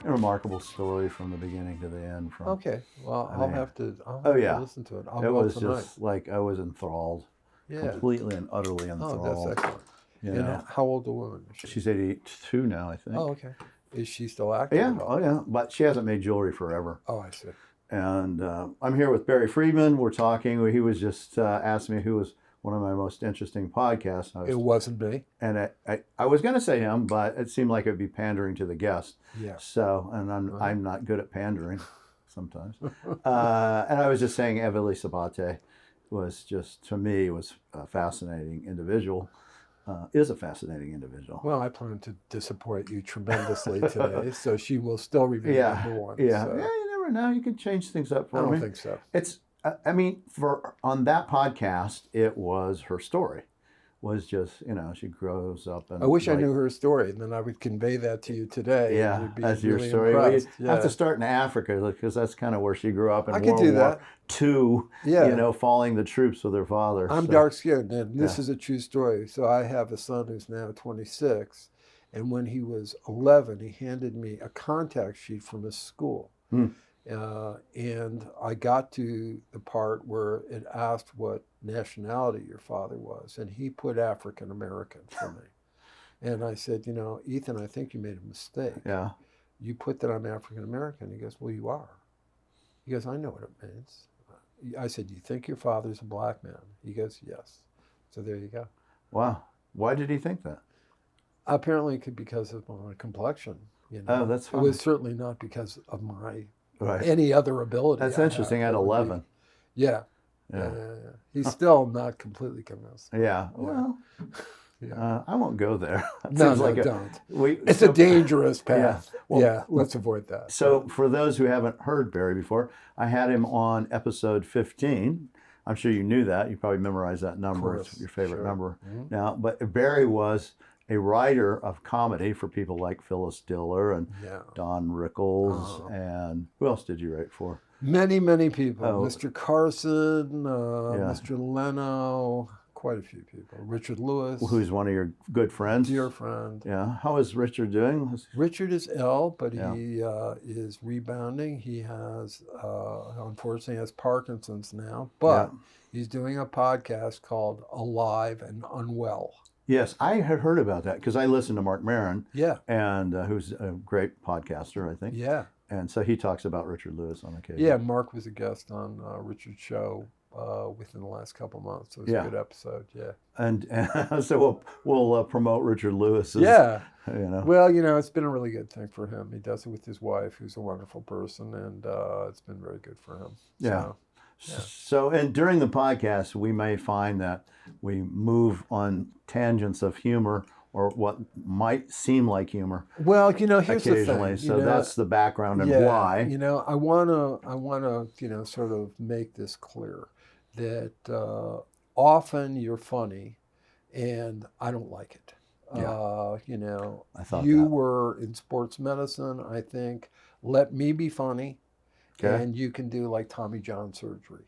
A remarkable story from the beginning to the end. Okay. Well, I I'll mean, have to. yeah. Listen to it. I'll It go was tonight. just like I was enthralled, Yeah. completely and utterly Oh, that's enthralled. excellent. You And know, how old a woman is she? she's 82 now, I think. Oh, okay. Is she still active? Yeah, at all? oh yeah, but she hasn't made jewelry forever. Oh, I see. And I'm here with Barry Friedman. We're talking. He was just asking me who was one of my most interesting podcasts. It wasn't me. And I was going to say him, but it seemed like it would be pandering to the guest. Yeah. So, and I'm not good at pandering sometimes. And I was just saying Evely Sabate was just, to me, was a fascinating individual. Is a fascinating individual. Well, I plan to disappoint you tremendously today, so she will still remain number one. Yeah. So. Yeah, you never know. You can change things up for I me. don't think so. It's, I mean, on that podcast, it was her story. Was just, she grows up and I wish I knew her story, and then I would convey that to you today. Yeah, You'd be that's really your story. Well, you impressed. have to start in Africa because that's kind of where she grew up in I World could do War that. II. Yeah. Following the troops with her father. I'm so. dark-skinned, and this is a true story. So I have a son who's now 26, and when he was 11, he handed me a contact sheet from his school. And I got to the part where it asked what nationality your father was, and he put African American for me. And I said, Ethan, I think you made a mistake. Yeah. You put that I'm African American. He goes, well, you are. He goes, I know what it means. I said, you think your father's a black man? He goes, yes. So there you go. Wow. Why did he think that? Apparently because of my complexion. Oh, that's funny. It was certainly not because of my Right. any other ability. That's interesting. At 11. Yeah. He's still not completely convinced. Yeah. Well, I won't go there. Don't. It's a dangerous path. Yeah. Well, Let's avoid that. So for those who haven't heard Barry before, I had him on episode 15. I'm sure you knew that. You probably memorized that number. It's your favorite number now. But Barry was a writer of comedy for people like Phyllis Diller and Don Rickles. And who else did you write for? Many, many people. Mr. Carson, Mr. Leno, quite a few people. Richard Lewis. Who's one of your good friends. Dear friend. Yeah. How is Richard doing? Richard is ill, but he is rebounding. He has, unfortunately, has Parkinson's now, but he's doing a podcast called Alive and Unwell. Yes, I had heard about that because I listened to Mark Maron. Yeah. And who's a great podcaster, I think. Yeah. And so he talks about Richard Lewis on occasion. Yeah, Mark was a guest on Richard's show within the last couple months. So it was a good episode, And so we'll promote Richard Lewis. Well, it's been a really good thing for him. He does it with his wife, who's a wonderful person, and it's been very good for him. Yeah. So, and during the podcast, we may find that we move on tangents of humor or what might seem like humor. Well, here's occasionally. the thing. So that's the background and why. I wanna, sort of make this clear that often you're funny, and I don't like it. I thought you that. were in sports medicine. I think let me be funny. Okay. And you can do like Tommy John surgery,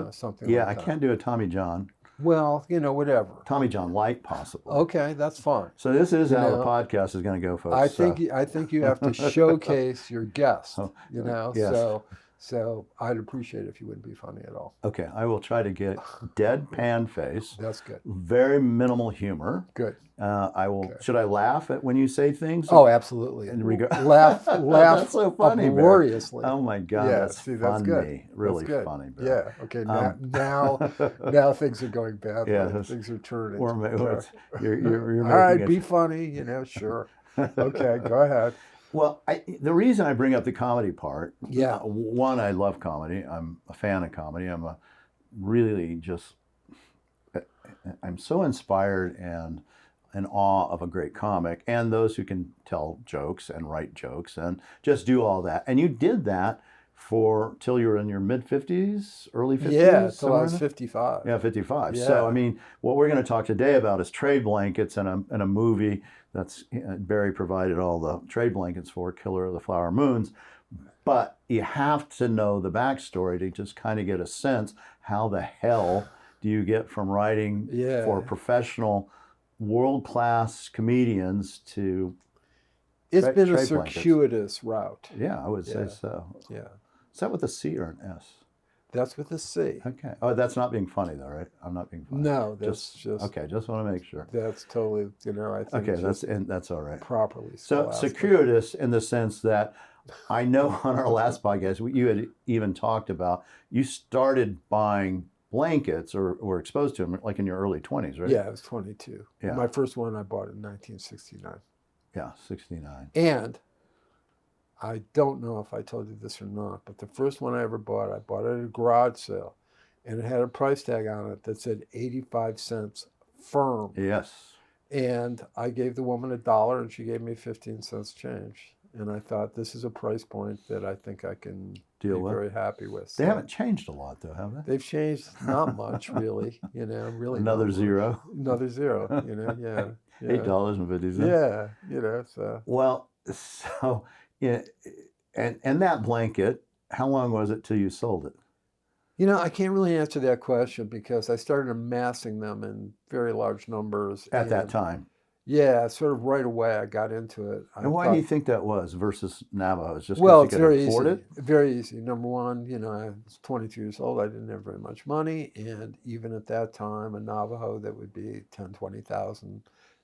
something Yeah, like that. I can't do a Tommy John. Well, whatever. Tommy John Light, possibly. Okay, that's fine. So this is how the podcast is going to go, folks. I think you have to showcase your guest. Yes. So I'd appreciate it if you wouldn't be funny at all. Okay, I will try to get deadpan face. That's good. Very minimal humor. Good. I will. Okay. Should I laugh at when you say things? Oh, absolutely. Laugh. That's so funny, uproariously. Oh my God, that's funny. That's good. Really that's good. funny. Bill. Yeah. Okay. Now things are going badly. Yeah, things are turning. You're all right. Be funny. Sure. Okay. Go ahead. Well, the reason I bring up the comedy part, yeah. One, I love comedy. I'm a fan of comedy. I'm so inspired and in awe of a great comic and those who can tell jokes and write jokes and just do all that. And you did that till you were in your mid-50s, early 50s? Yeah, till I was 55. Yeah, 55. Yeah. So, what we're going to talk today about is trade blankets and a movie that's Barry provided all the trade blankets for, Killer of the Flower Moons. But you have to know the backstory to just kind of get a sense how the hell do you get from writing for professional, world-class comedians to It's been a trade blankets. circuitous route. Yeah, I would say Yeah. so. Yeah. Is that with a C or an S? That's with a C. Okay. Oh, that's not being funny though, right? I'm not being funny. No, that's just okay. Just want to make sure. that's totally, I think Okay, just that's all right. properly. So scholastic. circuitous in the sense that I know on our last podcast you had even talked about you started buying blankets or were exposed to them like in your early 20s, right? Yeah, I was 22. Yeah. My first one I bought in 1969. Yeah, 69. And I don't know if I told you this or not, but the first one I ever bought, I bought it at a garage sale, and it had a price tag on it that said 85 cents firm. Yes. And I gave the woman $1, and she gave me 15 cents change. And I thought, this is a price point that I think I can Deal be with. very happy with. They So haven't changed a lot though, have they? they've changed not much, really. Really. Another not much. zero. Another zero. Yeah. $8.50. Yeah. So Well, so yeah, and that blanket, how long was it till you sold it? I can't really answer that question because I started amassing them in very large numbers At that and, time. Yeah, sort of right away I got into it. And why do you think that was versus Navajos? Just Well, because it's you could very afford easy. it? Very easy. Number one, I was 22 years old. I didn't have very much money, and even at that time, a Navajo that would be 10, 20,000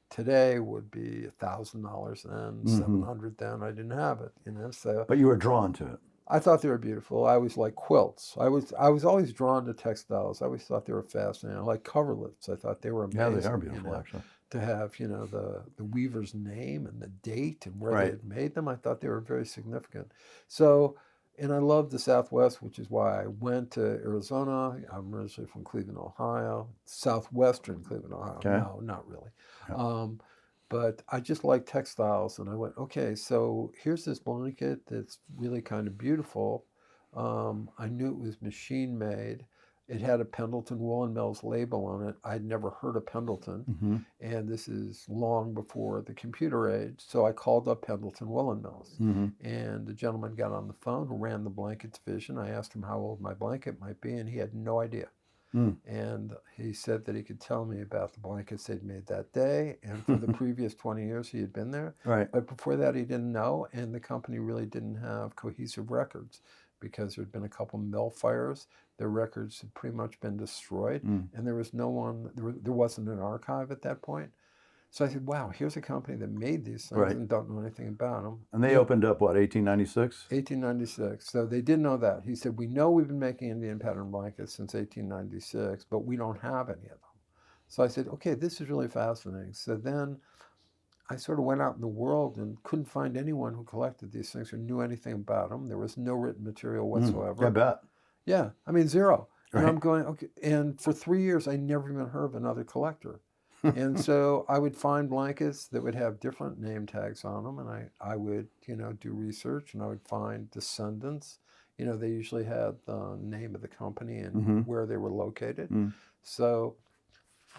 today would be $1,000 then, 700 then. I didn't have it, So But you were drawn to it. I thought they were beautiful. I was like quilts. I was always drawn to textiles. I always thought they were fascinating. I like coverlets. I thought they were amazing. Yeah, they are beautiful, actually. To have, the weaver's name and the date and where Right. they had made them. I thought they were very significant. So, and I loved the Southwest, which is why I went to Arizona. I'm originally from Cleveland, Ohio, southwestern Cleveland, Ohio. Okay. No, not really. Yeah. But I just like textiles, and I went, okay, so here's this blanket that's really kind of beautiful. I knew it was machine made. It had a Pendleton Woolen Mills label on it. I'd never heard of Pendleton, and this is long before the computer age. So I called up Pendleton Woolen Mills, and the gentleman got on the phone who ran the blankets division. I asked him how old my blanket might be, and he had no idea. And he said that he could tell me about the blankets they'd made that day, and for the previous 20 years he had been there. Right. But before that he didn't know, and the company really didn't have cohesive records because there'd been a couple mill fires. Their records had pretty much been destroyed, and there was no one, there wasn't an archive at that point. So I said, wow, here's a company that made these things Right. and don't know anything about them. And they opened up, what, 1896? 1896. So they did know that. He said, we know we've been making Indian pattern blankets since 1896, but we don't have any of them. So I said, okay, this is really fascinating. So then I sort of went out in the world and couldn't find anyone who collected these things or knew anything about them. There was no written material whatsoever. I bet. Yeah, I mean, zero. And Right. I'm going, okay. And for 3 years, I never even heard of another collector. And so I would find blankets that would have different name tags on them, and I would, do research, and I would find descendants. They usually had the name of the company and where they were located. So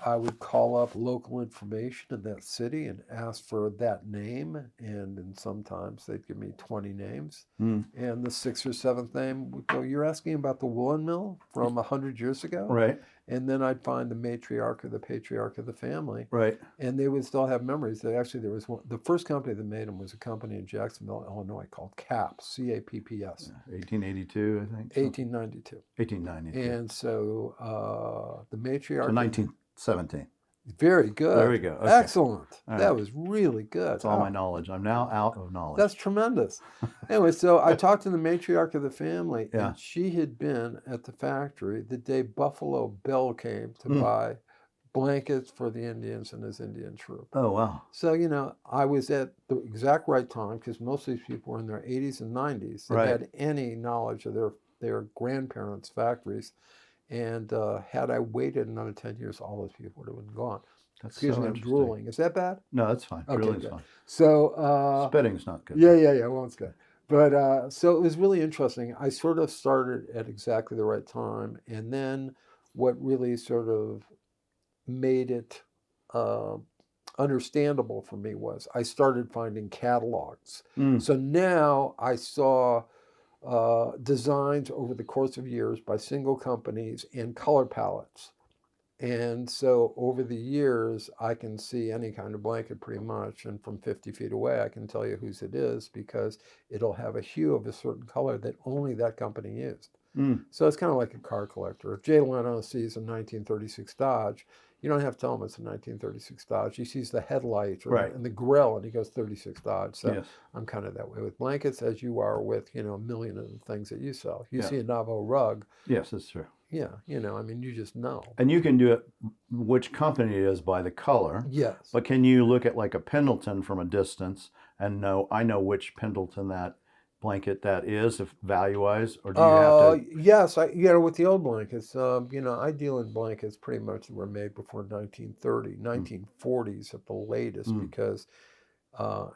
I would call up local information in that city and ask for that name, and then sometimes they'd give me 20 names, and the sixth or seventh name would go, you're asking about the woolen mill from 100 years ago? Right. And then I'd find the matriarch or the patriarch of the family, Right. and they would still have memories. There was one, the first company that made them was a company in Jacksonville, Illinois called CAPS, C-A-P-P-S, 1882, I think. 1892. 1892. And so the matriarch... So 1917. Very good. There we go. Okay. Excellent. All That right. was really good. That's all my knowledge. I'm now out of knowledge. That's tremendous. Anyway, so I talked to the matriarch of the family, Yeah. and she had been at the factory the day Buffalo Bill came to buy blankets for the Indians and his Indian troop. Oh, wow. So, I was at the exact right time because most of these people were in their 80s and 90s that Right. had any knowledge of their grandparents' factories. And had I waited another 10 years, all those people would have been gone. That's Excuse so me, I'm interesting. drooling. Is that bad? No, that's fine. Okay, Drilling's good. fine. So, Spitting's not good. yeah, well, it's good. But so it was really interesting. I sort of started at exactly the right time. And then what really sort of made it understandable for me was I started finding catalogs. So now I saw designs over the course of years by single companies and color palettes. And so over the years, I can see any kind of blanket pretty much. And from 50 feet away, I can tell you whose it is because it'll have a hue of a certain color that only that company used. Mm. So it's kind of like a car collector. If Jay Leno sees a 1936 Dodge, you don't have to tell him it's a 1936 Dodge. He sees the headlight Right. and the grill, and he goes 36 Dodge. So Yes. I'm kind of that way with blankets, as you are with, a million of the things that you sell. You Yeah. see a Navajo rug. Yes, that's true. Yeah, I mean, you just know. And you can do it, which company it is, by the color. Yes. But can you look at like a Pendleton from a distance and I know which Pendleton that blanket that is, if value-wise, or do you have to? Yes, with the old blankets, I deal in blankets pretty much that were made before 1930, 1940s at the latest, because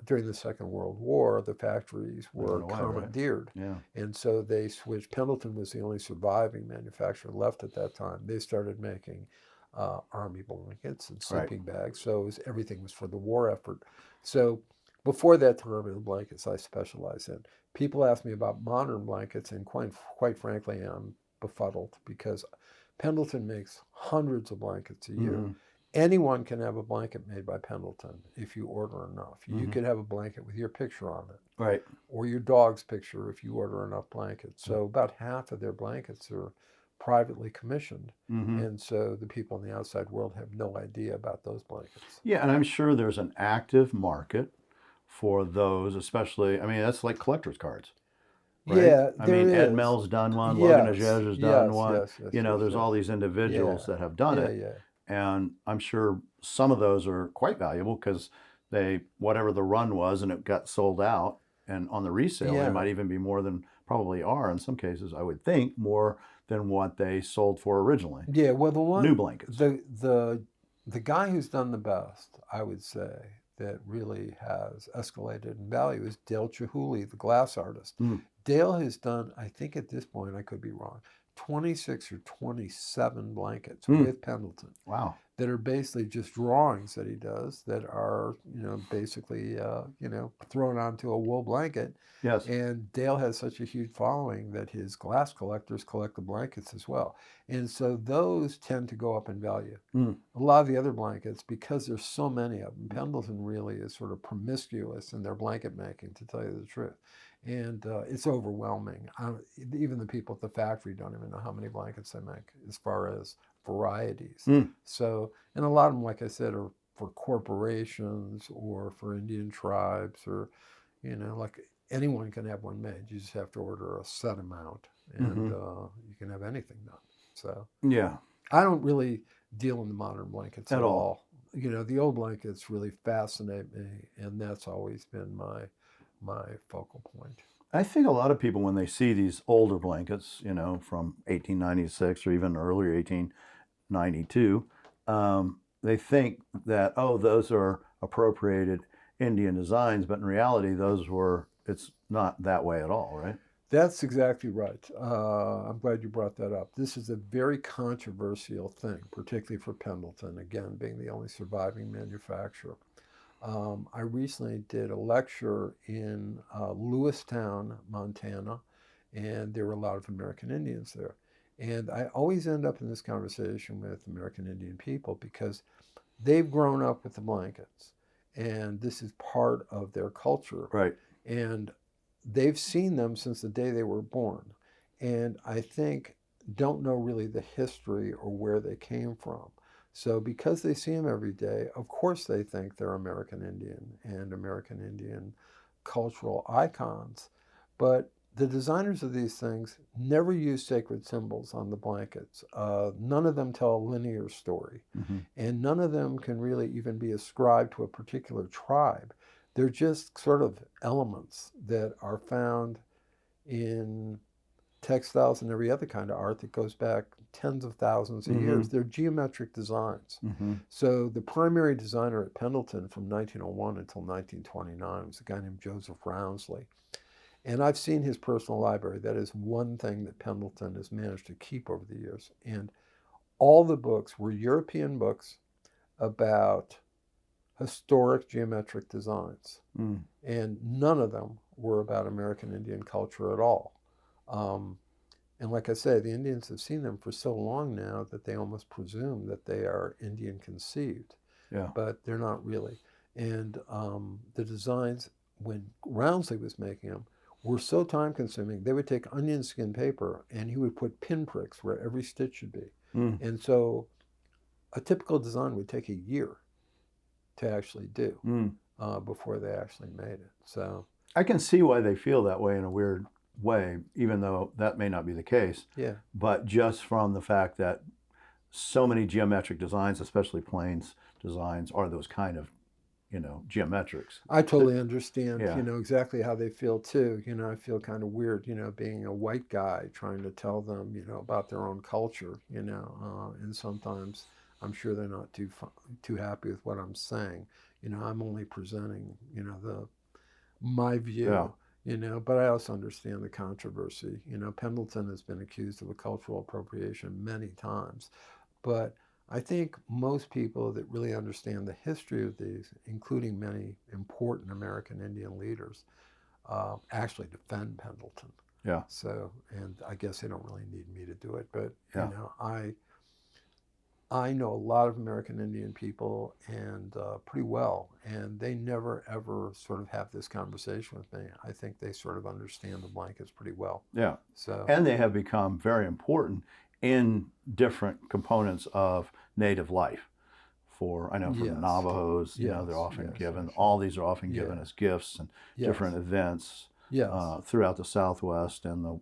during the Second World War, the factories were commandeered. Right? Yeah. And so they switched. Pendleton was the only surviving manufacturer left at that time. They started making army blankets and sleeping bags. So everything was for the war effort. So before that time, in the blankets I specialize in. People ask me about modern blankets, and quite frankly, I'm befuddled because Pendleton makes hundreds of blankets a year. Mm-hmm. Anyone can have a blanket made by Pendleton if you order enough. Mm-hmm. You could have a blanket with your picture on it. Right. Or your dog's picture if you order enough blankets. So about half of their blankets are privately commissioned. Mm-hmm. And so the people in the outside world have no idea about those blankets. Yeah, and I'm sure there's an active market for those, especially, I mean, that's like collector's cards. Right? Yeah, I mean, Ed Mel's done one, Logan Ajeж has done one. There's all these individuals that have done it. Yeah. And I'm sure some of those are quite valuable because whatever the run was and it got sold out, and on the resale, they might even be more than, probably are in some cases, I would think, more than what they sold for originally. Yeah, well, the one, new blankets. The guy who's done the best, I would say, that really has escalated in value is Dale Chihuly, the glass artist. Mm. Dale has done, I think at this point, I could be wrong, 26 or 27 blankets with Pendleton. Wow. That are basically just drawings that he does that are, basically, thrown onto a wool blanket. Yes. And Dale has such a huge following that his glass collectors collect the blankets as well. And so those tend to go up in value. Mm. A lot of the other blankets, because there's so many of them, Pendleton really is sort of promiscuous in their blanket making, to tell you the truth. And it's overwhelming. Even the people at the factory don't even know how many blankets they make as far as varieties. Mm. So, and a lot of them, like I said, are for corporations or for Indian tribes, or, like anyone can have one made. You just have to order a set amount, and you can have anything done. So, yeah, I don't really deal in the modern blankets at all. The old blankets really fascinate me, and that's always been my focal point. I think a lot of people, when they see these older blankets, from 1896 or even earlier, 1892, they think that, those are appropriated Indian designs, but in reality, it's not that way at all, right? That's exactly right. I'm glad you brought that up. This is a very controversial thing, particularly for Pendleton, again, being the only surviving manufacturer. I recently did a lecture in Lewistown, Montana, and there were a lot of American Indians there. And I always end up in this conversation with American Indian people because they've grown up with the blankets, and this is part of their culture. Right. And they've seen them since the day they were born. And I think don't know really the history or where they came from. So because they see them every day, of course they think they're American Indian and American Indian cultural icons. But the designers of these things never use sacred symbols on the blankets. None of them tell a linear story. Mm-hmm. And none of them can really even be ascribed to a particular tribe. They're just sort of elements that are found in textiles and every other kind of art that goes back tens of thousands of years. They're geometric designs. Mm-hmm. So the primary designer at Pendleton from 1901 until 1929 was a guy named Joseph Rounsley. And I've seen his personal library. That is one thing that Pendleton has managed to keep over the years. And all the books were European books about historic geometric designs. Mm. And none of them were about American Indian culture at all. And like I say, the Indians have seen them for so long now that they almost presume that they are Indian conceived, Yeah. but they're not really. And the designs, when Roundsley was making them, were so time consuming. They would take onion skin paper and he would put pinpricks where every stitch should be. Mm. And so a typical design would take a year to actually do before they actually made it. So I can see why they feel that way in a weird way, even though that may not be the case. yeah, But just from the fact that so many geometric designs, especially planes designs, are those kind of, geometrics. I totally understand, Yeah. Exactly how they feel too. I feel kind of weird, being a white guy trying to tell them, about their own culture, and sometimes I'm sure they're not too happy with what I'm saying. I'm only presenting, my view, Yeah. But I also understand the controversy. Pendleton has been accused of a cultural appropriation many times, but I think most people that really understand the history of these, including many important American Indian leaders, actually defend Pendleton. Yeah. So, and I guess they don't really need me to do it, but Yeah. I know a lot of American Indian people and pretty well, and they never ever sort of have this conversation with me. I think they sort of understand the blankets pretty well. Yeah. So, And they have become very important in different components of native life. I know from Yes. the Navajos, Yes, they're often yes, given, yes. all these are often given Yeah. as gifts and yes. different events Yes. throughout the Southwest and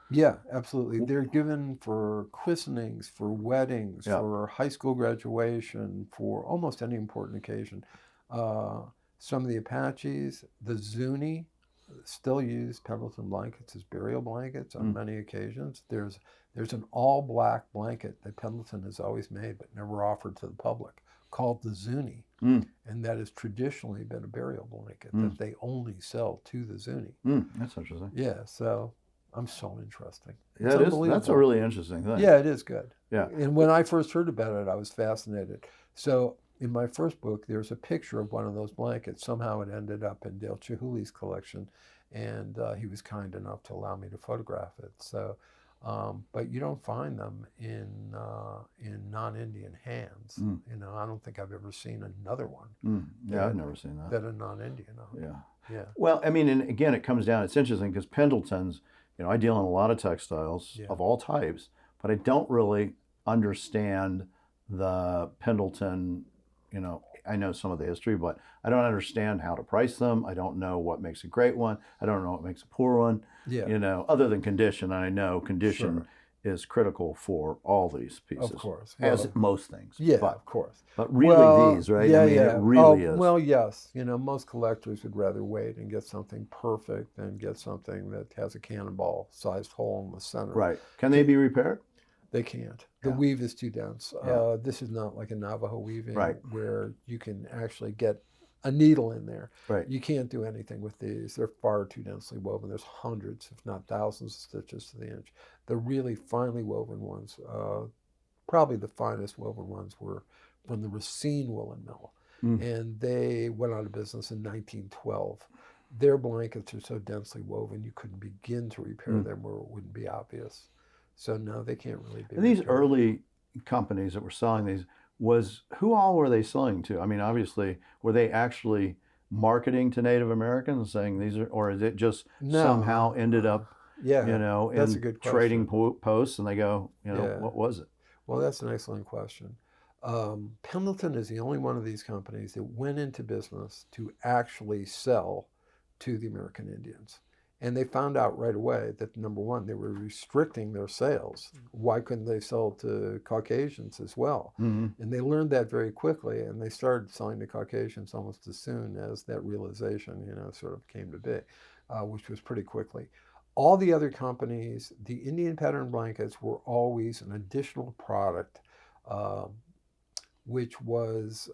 Yeah, absolutely. They're given for christenings, for weddings, Yeah. for high school graduation, for almost any important occasion. Some of the Apaches, the Zuni, still use Pendleton blankets as burial blankets on many occasions. There's an all-black blanket that Pendleton has always made but never offered to the public called the Zuni. And that has traditionally been a burial blanket that they only sell to the Zuni. That's interesting. Yeah, so I'm so interesting. Yeah, it is. That's a really interesting thing. Yeah, it is good. Yeah. And when I first heard about it, I was fascinated. So in my first book, there's a picture of one of those blankets. Somehow it ended up in Dale Chihuly's collection, and he was kind enough to allow me to photograph it. So, but you don't find them in non-Indian hands. I don't think I've ever seen another one. Yeah, I've never seen that. That a non-Indian owned. Yeah. Yeah. Well, I mean, and again, it comes down. It's interesting because Pendleton's. I deal in a lot of textiles of all types, but I don't really understand the Pendleton. I know some of the history, but I don't understand how to price them. I don't know what makes a great one. I don't know what makes a poor one. Yeah. Other than condition, and I know condition is critical for all these pieces. Of course. As most things. Yeah, but, of course. But really these, right? Yeah, I mean, yeah. it really is. Well, yes. Most collectors would rather wait and get something perfect than get something that has a cannonball-sized hole in the center. Right. Can they be repaired? They can't. The weave is too dense. Yeah. This is not like a Navajo weaving Right. where you can actually get a needle in there. Right. You can't do anything with these. They're far too densely woven. There's hundreds, if not thousands, of stitches to the inch. The really finely woven ones, probably the finest woven ones, were from the Racine Woolen Mill. And they went out of business in 1912. Their blankets are so densely woven you couldn't begin to repair them or it wouldn't be obvious. So no, they can't really be. And these repaired. early companies that were selling these, who all were they selling to? I mean, obviously, were they actually marketing to Native Americans, saying these are, or is it just somehow ended up, that's in a good trading posts, and they go, what was it? Well, that's an excellent question. Pendleton is the only one of these companies that went into business to actually sell to the American Indians. And they found out right away that, number one, they were restricting their sales. Why couldn't they sell to Caucasians as well? And they learned that very quickly, and they started selling to Caucasians almost as soon as that realization, sort of came to be, which was pretty quickly. All the other companies, the Indian pattern blankets were always an additional product, which was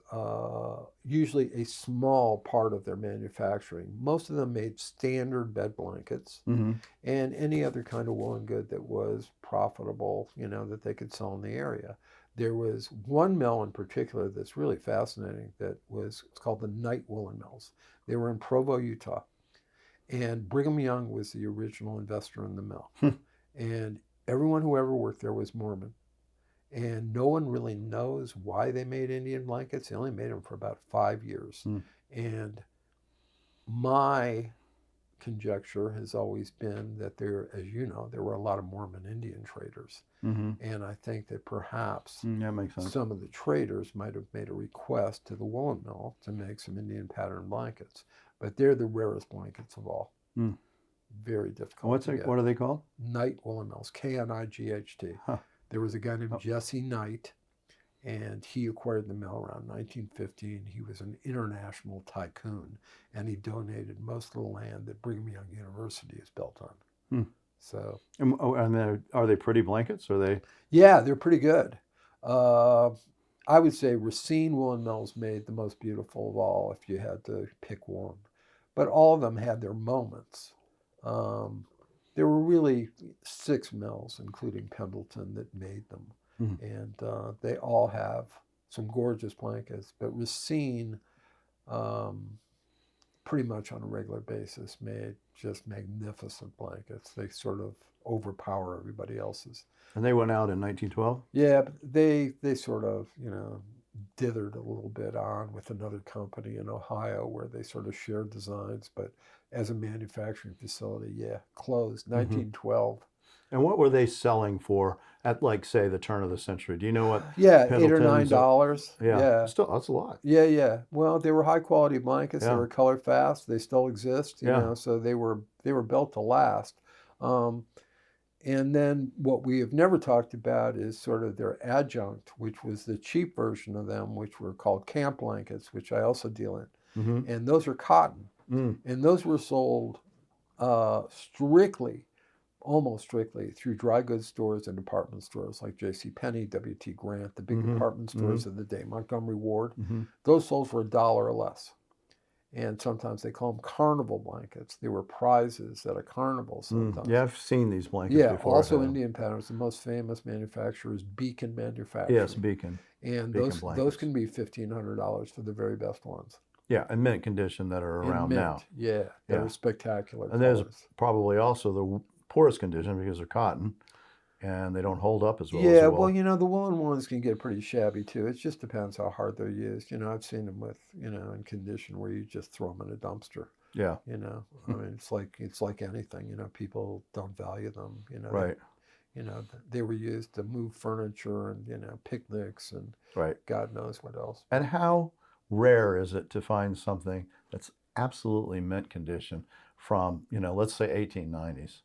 usually a small part of their manufacturing. Most of them made standard bed blankets and any other kind of woolen good that was profitable, that they could sell in the area. There was one mill in particular that's really fascinating it's called the Knight Woolen Mills. They were in Provo, Utah. And Brigham Young was the original investor in the mill. And everyone who ever worked there was Mormon. And no one really knows why they made Indian blankets. They only made them for about 5 years. And my conjecture has always been that there, as you know, there were a lot of Mormon Indian traders. And I think that perhaps that makes sense. some of the traders might have made a request to the woolen mill to make some Indian pattern blankets. But they're the rarest blankets of all. Very difficult to get. What are they called? Knight Woolen Mills, Knight. Huh. There was a guy named Jesse Knight, and he acquired the mill around 1915. He was an international tycoon, and he donated most of the land that Brigham Young University is built on. So, And are they pretty blankets? Are they? yeah, they're pretty good. I would say Racine Woolen Mills made the most beautiful of all if you had to pick one. But all of them had their moments. There were really 6 mills, including Pendleton, that made them. And they all have some gorgeous blankets. But Racine, pretty much on a regular basis, made just magnificent blankets. They sort of overpower everybody else's. And they went out in 1912? Yeah, but they sort of, dithered a little bit on with another company in Ohio where they sort of shared designs. But as a manufacturing facility, closed 1912. And what were they selling for at, like, say, the turn of the century? Do you know what? Yeah, $8 or Pendleton's $9. Yeah. Still, that's a lot. Yeah. Well, they were high quality blankets. Yeah. They were color fast. They still exist, you Yeah. know, so they were built to last. And then what we have never talked about is sort of their adjunct, which was the cheap version of them, which were called camp blankets, which I also deal in. And those are cotton. And those were sold almost strictly through dry goods stores and department stores like J.C. Penney, W.T. Grant, the big department stores of the day, Montgomery Ward. Those sold for $1 or less. And sometimes they call them carnival blankets. They were prizes at a carnival sometimes. Yeah, I've seen these blankets before. Also Indian patterns. The most famous manufacturer is Beacon Manufacturing. Yes, Beacon. And Beacon those can be $1,500 for the very best ones. Yeah, in mint condition that are around now. Yeah, they're spectacular. And there's probably also the poorest condition because they're cotton and they don't hold up as well. Yeah, well, the woolen ones can get pretty shabby too. It just depends how hard they're used. I've seen them with, in condition where you just throw them in a dumpster. Yeah. I mean, it's like anything, people don't value them, Right. They were used to move furniture and, picnics and God knows what else. And how rare is it to find something that's absolutely mint condition from, let's say 1890s?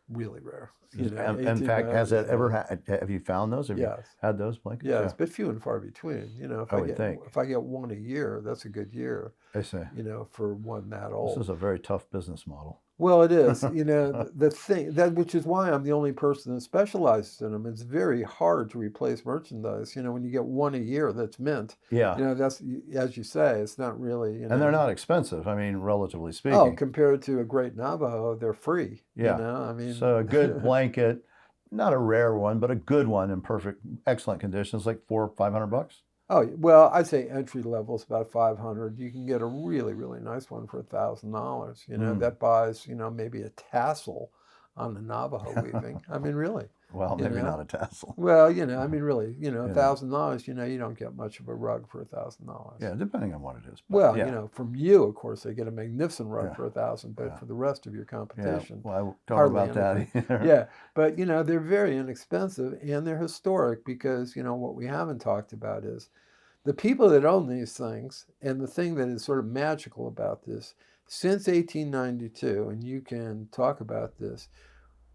Really rare. In fact, has it ever have you found those? Have you had those blankets? Yeah, it's a bit few and far between. If I get one a year, that's a good year. I see. For one that old. This is a very tough business model. Well, it is. The thing which is why I'm the only person that specializes in them. It's very hard to replace merchandise. When you get one a year that's mint. Yeah. That's, as you say, it's not really. And they're not expensive. I mean, relatively speaking. Oh, compared to a great Navajo, they're free. Yeah. I mean. So a good blanket, not a rare one, but a good one in excellent conditions, like $400 or $500. Oh, well, I'd say entry level is about $500. You can get a really, really nice one for $1,000. That buys, maybe a tassel on the Navajo weaving. I mean, really. Well, maybe not a tassel. Well, I mean, really, $1,000, you don't get much of a rug for $1,000. Yeah, depending on what it is. Well, from you, of course, they get a magnificent rug for $1,000, but for the rest of your competition. Well, I won't talk about that either. But, they're very inexpensive and they're historic because, what we haven't talked about is the people that own these things, and the thing that is sort of magical about this, since 1892, and you can talk about this,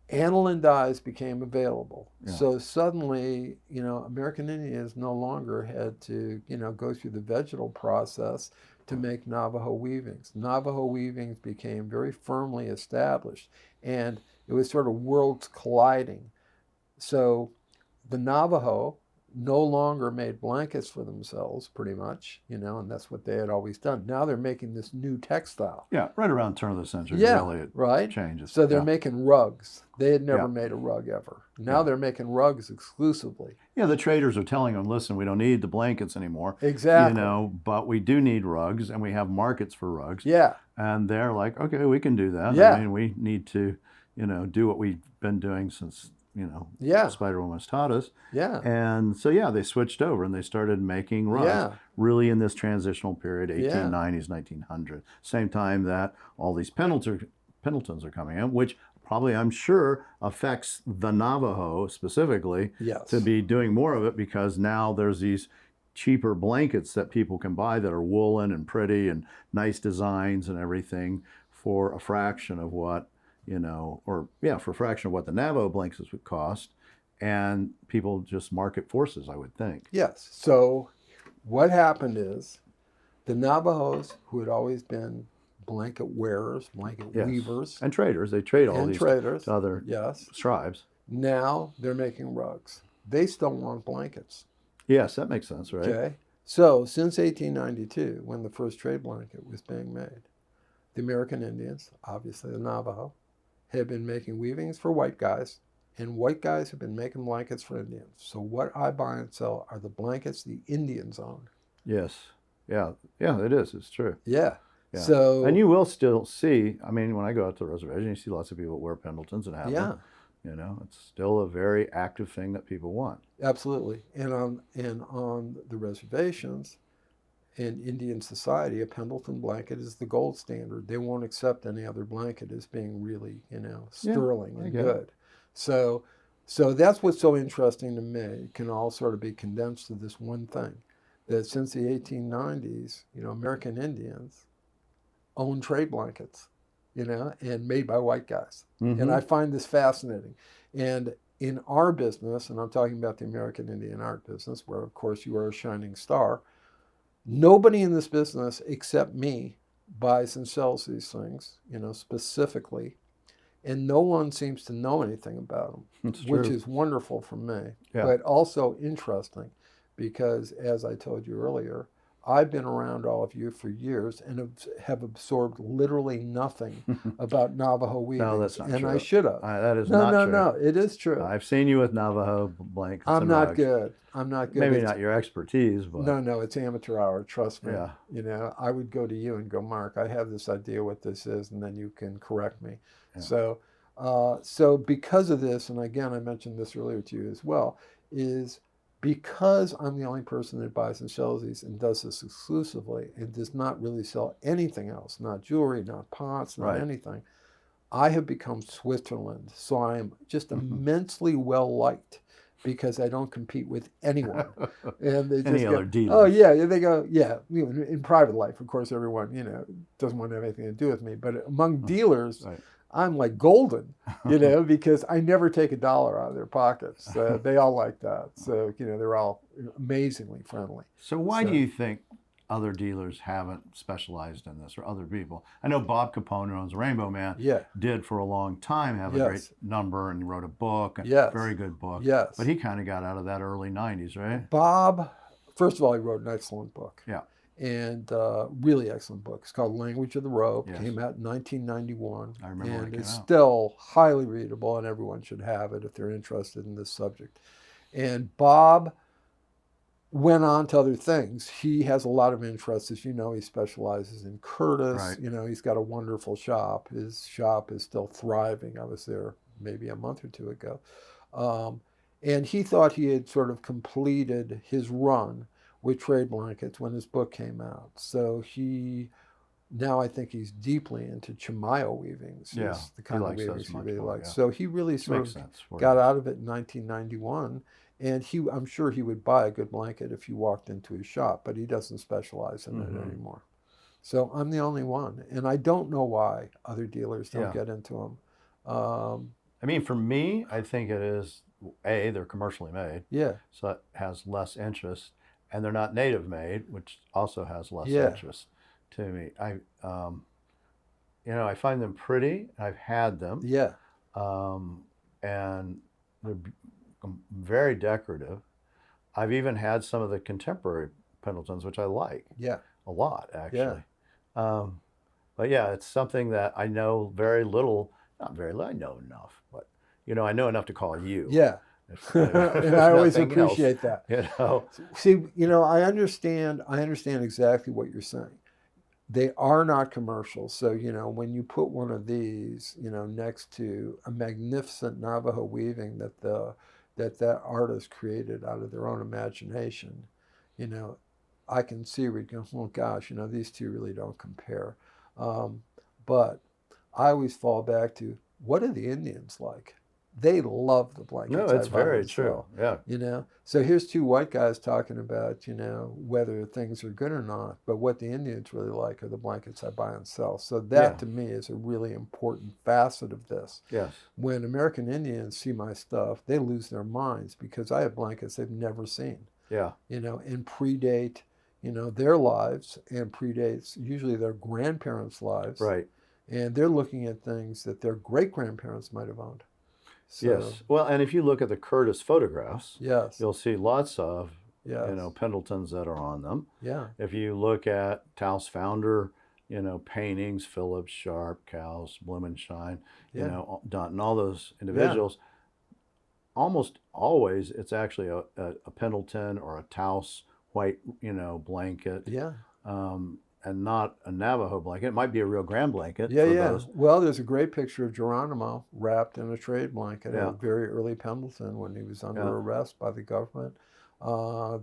aniline dyes became available. Yeah. So suddenly, American Indians no longer had to, go through the vegetal process to make Navajo weavings. Navajo weavings became very firmly established, and it was sort of worlds colliding. So the Navajo no longer made blankets for themselves, pretty much, and that's what they had always done. Now they're making this new textile. Yeah, right around the turn of the century, really, it changes. So they're making rugs. They had never made a rug ever. Now they're making rugs exclusively. Yeah, the traders are telling them, listen, we don't need the blankets anymore. Exactly. But we do need rugs, and we have markets for rugs. Yeah. And they're like, okay, we can do that. Yeah. I mean, we need to, do what we've been doing since, Yeah. Spider-Woman has taught us. Yeah. And so, yeah, they switched over and they started making rugs Yeah. really in this transitional period, Yeah. 1890s, 1900. Same time that all these Pendletons are coming in, which probably, I'm sure, affects the Navajo specifically Yes. to be doing more of it, because now there's these cheaper blankets that people can buy that are woolen and pretty and nice designs and everything for a fraction of what, for a fraction of what the Navajo blankets would cost. And people just market forces, I would think. Yes. So what happened is the Navajos, who had always been blanket wearers, blanket Yes. weavers, And traders. They trade all and these traders, to other yes, tribes. now they're making rugs. They still want blankets. Yes, that makes sense, right? Okay. So since 1892, when the first trade blanket was being made, the American Indians, obviously the Navajo, have been making weavings for white guys, and white guys have been making blankets for Indians. So what I buy and sell are the blankets the Indians own. Yes. Yeah. Yeah, it is. It's true. Yeah. Yeah. So And you will still see, when I go out to the reservation, you see lots of people that wear Pendletons and have yeah, them. It's still a very active thing that people want. absolutely. And on the reservations in Indian society, a Pendleton blanket is the gold standard. They won't accept any other blanket as being really, sterling and get it. good. So that's what's so interesting to me. It can all sort of be condensed to this one thing, that since the 1890s, American Indians own trade blankets, and made by white guys. Mm-hmm. And I find this fascinating. And in our business, and I'm talking about the American Indian art business, where of course you are a shining star, nobody in this business except me buys and sells these things, specifically. And no one seems to know anything about them, It's which true. is wonderful for me, Yeah. but also interesting because, as I told you earlier, I've been around all of you for years and have absorbed literally nothing about Navajo weaving. No, that's not and true. I should have. That is No, not true. no, it is true. I've seen you with Navajo blankets. I'm and not rugs. good. I'm not good. Maybe It's- not your expertise, but No, it's amateur hour. Trust me. Yeah. I would go to you and go, Mark, I have this idea what this is, and then you can correct me. Yeah. So because of this, and again, I mentioned this earlier to you as well, is because I'm the only person that buys and sells these and does this exclusively and does not really sell anything else, not jewelry, not pots, not Right. anything, I have become Switzerland. So I am just immensely well liked because I don't compete with anyone. And they just Any go, other dealers. oh yeah, they go, yeah. In private life, of course, everyone doesn't want to have anything to do with me. But among dealers, Right. I'm like golden, because I never take $1 out of their pockets. They all like that. So they're all amazingly friendly. So why do you think other dealers haven't specialized in this, or other people? I know Bob Capone, who owns Rainbow Man, Yeah. did for a long time have a Yes. great number, and he wrote a book, a Yes. very good book. Yes. But he kind of got out of that early 90s, right? Bob, first of all, he wrote an excellent book. Yeah. And really excellent book. It's called Language of the Robe. Yes. Came out in 1991. I remember when it and came it's out. still highly readable, and everyone should have it if they're interested in this subject. And Bob went on to other things. He has a lot of interests. As you know, he specializes in Curtis. Right. He's got a wonderful shop. His shop is still thriving. I was there maybe a month or two ago. And he thought he had sort of completed his run with trade blankets when his book came out. So now I think he's deeply into Chimayo weavings. Yeah, Is the kind he of likes weavings those he much really more, likes. yeah. So he really sort Makes of sense. got out of it in 1991. And I'm sure he would buy a good blanket if you walked into his shop, but he doesn't specialize in it anymore. So I'm the only one. And I don't know why other dealers don't get into them. For me, I think it is, they're commercially made. Yeah. So it has less interest. And they're not native made, which also has less Yeah. interest to me. I find them pretty. I've had them. Yeah. And they're very decorative. I've even had some of the contemporary Pendletons, which I like Yeah. a lot, actually. But yeah, it's something that I know very little. Not very little. I know enough, but I know enough to call you. Yeah. If And I always nothing else, appreciate that. you know. See, I understand exactly what you're saying. They are not commercial. So, when you put one of these, next to a magnificent Navajo weaving that artist created out of their own imagination, I can see where you go, oh gosh, these two really don't compare. But I always fall back to, what are the Indians like? They love the blankets. No, it's very true. Yeah. So here's two white guys talking about, whether things are good or not. But what the Indians really like are the blankets I buy and sell. So that to me is a really important facet of this. Yes. When American Indians see my stuff, they lose their minds because I have blankets they've never seen. Yeah. And predate, their lives and predates usually their grandparents' lives. Right. And they're looking at things that their great-grandparents might have owned. So, yes. Well, and if you look at the Curtis photographs, yes, you'll see lots of, yes, Pendletons that are on them. Yeah. If you look at Taos founder, paintings, Phillips, Sharp, Cowles, Blumenschein, Dunton, all those individuals, almost always it's actually a Pendleton or a Taos white, blanket. Yeah. And not a Navajo blanket. It might be a Rio Grande blanket. Yeah, for yeah. those. Well, there's a great picture of Geronimo wrapped in a trade blanket at a very early Pendleton when he was under arrest by the government.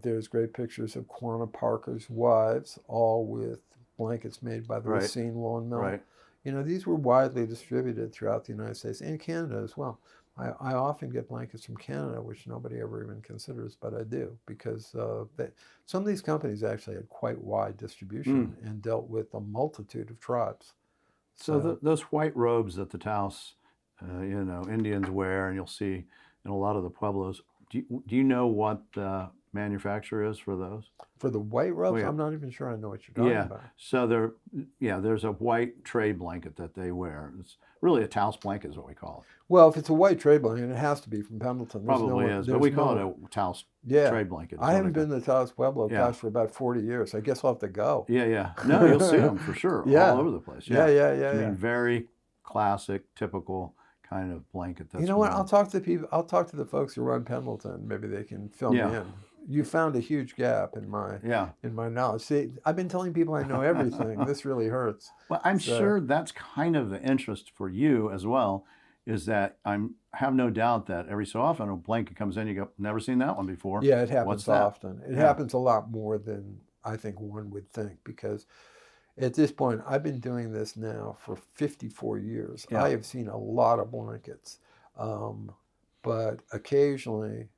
There's great pictures of Quanah Parker's wives, all with blankets made by the Racine Woolen Mill. Right. These were widely distributed throughout the United States and Canada as well. I often get blankets from Canada, which nobody ever even considers, but I do, because some of these companies actually had quite wide distribution and dealt with a multitude of tribes. So those white robes that the Taos, Indians wear, and you'll see in a lot of the pueblos, do you know what the manufacturer is for those? For the white robes? I'm not even sure I know what you're talking about. So there's a white trade blanket that they wear. It's really a Taos blanket is what we call it. Well, if it's a white trade blanket, it has to be from Pendleton. Probably is, but we call it a Taos trade blanket. I haven't been to Taos Pueblo, for about 40 years. I guess I'll have to go. Yeah. No, you'll see them for sure all over the place. Yeah. Very classic, typical kind of blanket. That's what? I'll talk to the people. I'll talk to the folks who run Pendleton. Maybe they can fill me in. You found a huge gap in my knowledge. See, I've been telling people I know everything. This really hurts. Well, I'm sure that's kind of the interest for you as well, is that have no doubt that every so often a blanket comes in, you go, never seen that one before. Yeah, it happens often. It happens a lot more than I think one would think, because at this point, I've been doing this now for 54 years. Yeah. I have seen a lot of blankets, but occasionally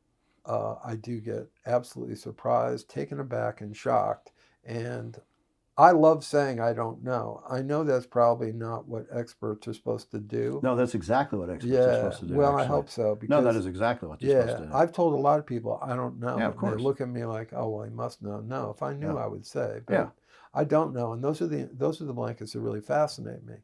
I do get absolutely surprised, taken aback, and shocked. And I love saying I don't know. I know that's probably not what experts are supposed to do. No, that's exactly what experts are supposed to do. Well, actually. I hope so. No, that is exactly what they're supposed to do. I've told a lot of people I don't know. Yeah, of course. They look at me like, oh, well, he must know. No, if I knew, I would say. But I don't know. And those are the blankets that really fascinate me,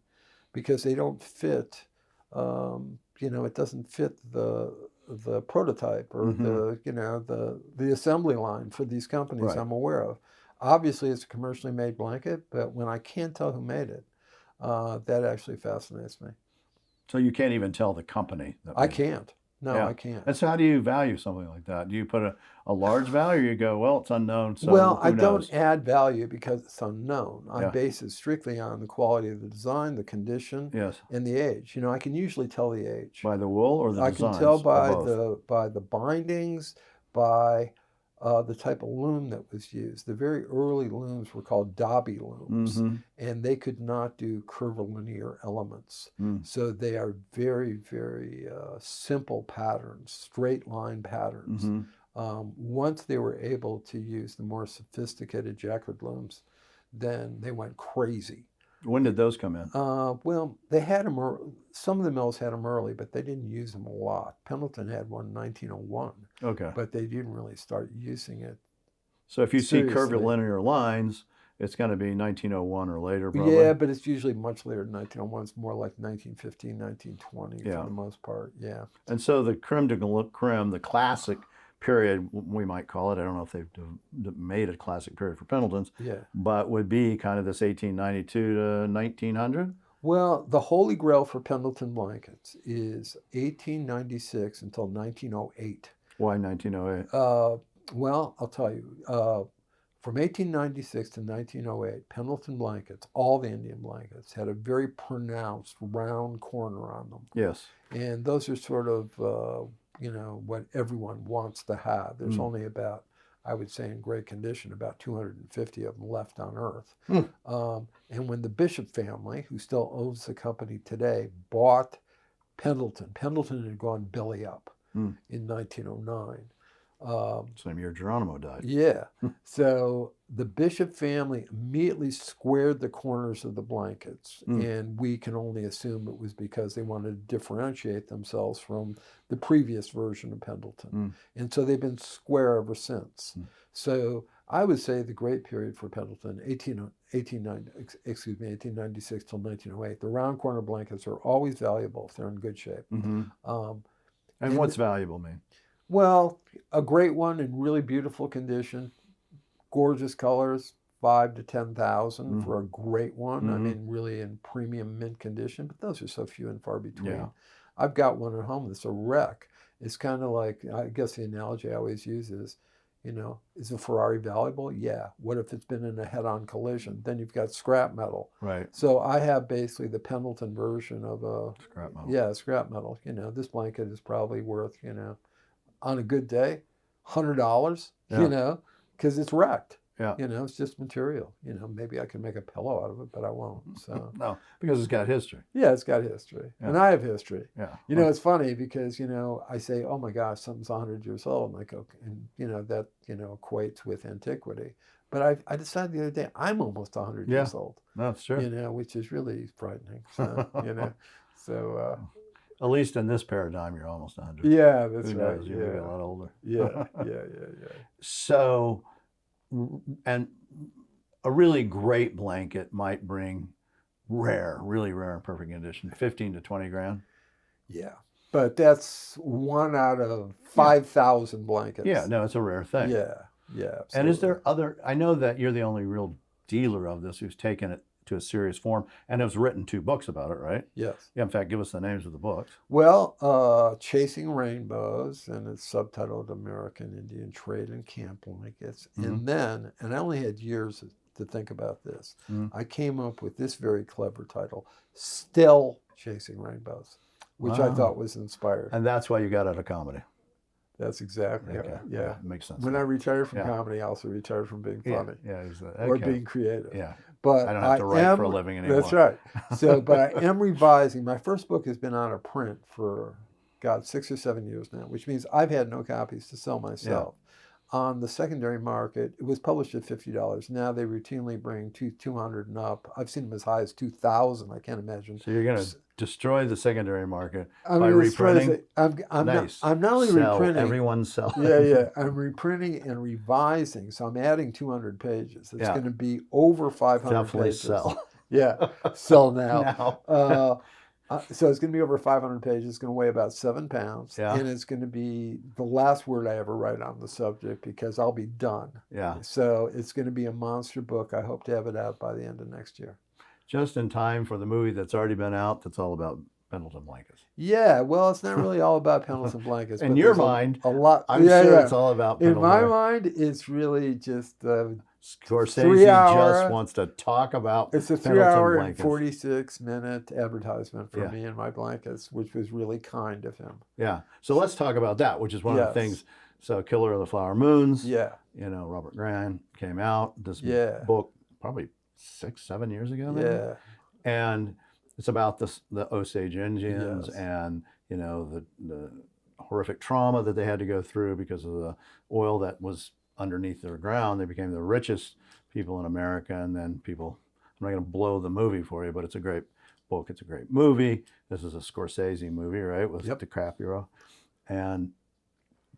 because they don't fit. It doesn't fit the prototype or the assembly line for these companies I'm aware of. Obviously, it's a commercially made blanket, but when I can't tell who made it, that actually fascinates me. So you can't even tell the company? I can't. No, I can't. And so how do you value something like that? Do you put a large value, or you go, well, it's unknown, so well, who I knows? don't add value because it's unknown. I base it strictly on the quality of the design, the condition, and the age. I can usually tell the age. By the wool or the I designs? can tell by the bindings, by the type of loom that was used. The very early looms were called Dobby looms, and they could not do curvilinear elements. So they are very, very simple patterns, straight line patterns. Once they were able to use the more sophisticated jacquard looms, then they went crazy. When did those come in? Well, they had them. Some of the mills had them early, but they didn't use them a lot. Pendleton had one in 1901. Okay. But they didn't really start using it. So if you seriously. see curvilinear lines, it's going to be 1901 or later, probably. Yeah, but it's usually much later than 1901. It's more like 1915, 1920 for the most part. Yeah. And so the creme de la creme, the classic period, we might call it, I don't know if they've made a classic period for Pendletons, but would be kind of this 1892 to 1900? Well, the holy grail for Pendleton blankets is 1896 until 1908. Why 1908? Well, I'll tell you. From 1896 to 1908, Pendleton blankets, all the Indian blankets, had a very pronounced round corner on them. Yes. And those are sort of, what everyone wants to have. There's only about, I would say in great condition, about 250 of them left on Earth. And when the Bishop family, who still owns the company today, bought Pendleton had gone belly up in 1909. Same year Geronimo died. Yeah. So the Bishop family immediately squared the corners of the blankets. And we can only assume it was because they wanted to differentiate themselves from the previous version of Pendleton. And so they've been square ever since. So I would say the great period for Pendleton, 1896 till 1908, the round corner blankets are always valuable if they're in good shape. And what's valuable mean? Well, a great one in really beautiful condition, gorgeous colors, 5,000 to 10,000 for a great one. I mean, really in premium mint condition, but those are so few and far between. Yeah. I've got one at home that's a wreck. It's kind of like, I guess the analogy I always use is, is a Ferrari valuable? Yeah. What if it's been in a head-on collision? Then you've got scrap metal. Right. So I have basically the Pendleton version of a Scrap metal. Yeah, scrap metal. This blanket is probably worth, on a good day, $100, because it's wrecked. Yeah. It's just material. Maybe I can make a pillow out of it, but I won't. So No, because it's got history. yeah, it's got history. Yeah. And I have history. Yeah. It's funny because, I say, oh my gosh, something's 100 years old. And I go, and that, equates with antiquity. But I decided the other day, I'm almost 100 years old. That's true. Which is really frightening. So, so, at least in this paradigm, you're almost 100. yeah, that's Who right. knows? You'll get a lot older. Yeah. So, and a really great blanket might bring really rare and perfect condition, 15 to 20 grand. Yeah. But that's 1 out of 5,000 blankets. Yeah, no, it's a rare thing. Yeah. Yeah. Absolutely. And is there I know that you're the only real dealer of this who's taken it to a serious form and has written 2 books about it, right? Yes. Yeah, in fact, give us the names of the books. Well, Chasing Rainbows, and it's subtitled American Indian Trade and Camp Blankets. And then, and I only had years to think about this, I came up with this very clever title, Still Chasing Rainbows, which I thought was inspired. And that's why you got out of comedy. That's exactly Okay. right. Yeah. Makes sense. When I retired from comedy, I also retired from being funny or being creative. Yeah. But I don't have to write for a living anymore. That's right. So, but I am revising. My first book has been out of print for, 6 or 7 years now, which means I've had no copies to sell myself. On the secondary market, it was published at $50. Now they routinely bring 200 and up. I've seen them as high as 2,000. I can't imagine. So you're going to destroy the secondary market by reprinting? I'm Nice. not only Sell. reprinting. Everyone sell. Yeah. I'm reprinting and revising. So I'm adding 200 pages. It's going to be over 500 Definitely pages. sell. Yeah, sell now. So it's going to be over 500 pages. It's going to weigh about 7 pounds. Yeah. And it's going to be the last word I ever write on the subject because I'll be done. Yeah. So it's going to be a monster book. I hope to have it out by the end of next year. Just in time for the movie that's already been out that's all about Pendleton blankets. Yeah, well, it's not really all about Pendleton blankets. In but your there's mind, a lot. I'm sure it's all about In Pendleton. my mind, it's really just Scorsese 3-hour just wants to talk about It's a Pendleton 3-hour and blankets. 46-minute advertisement for me and my blankets, which was really kind of him. Yeah. So let's talk about that, which is one of Yes. the things. So Killer of the Flower Moons. Yeah. Robert Grant came out. This book probably 6-7 years ago. Maybe? Yeah. And it's about the Osage Indians Yes. and the horrific trauma that they had to go through because of the oil that was underneath their ground. They became the richest people in America, and then I'm not going to blow the movie for you, but it's a great book. It's a great movie. This is a Scorsese movie, right? With DiCaprio.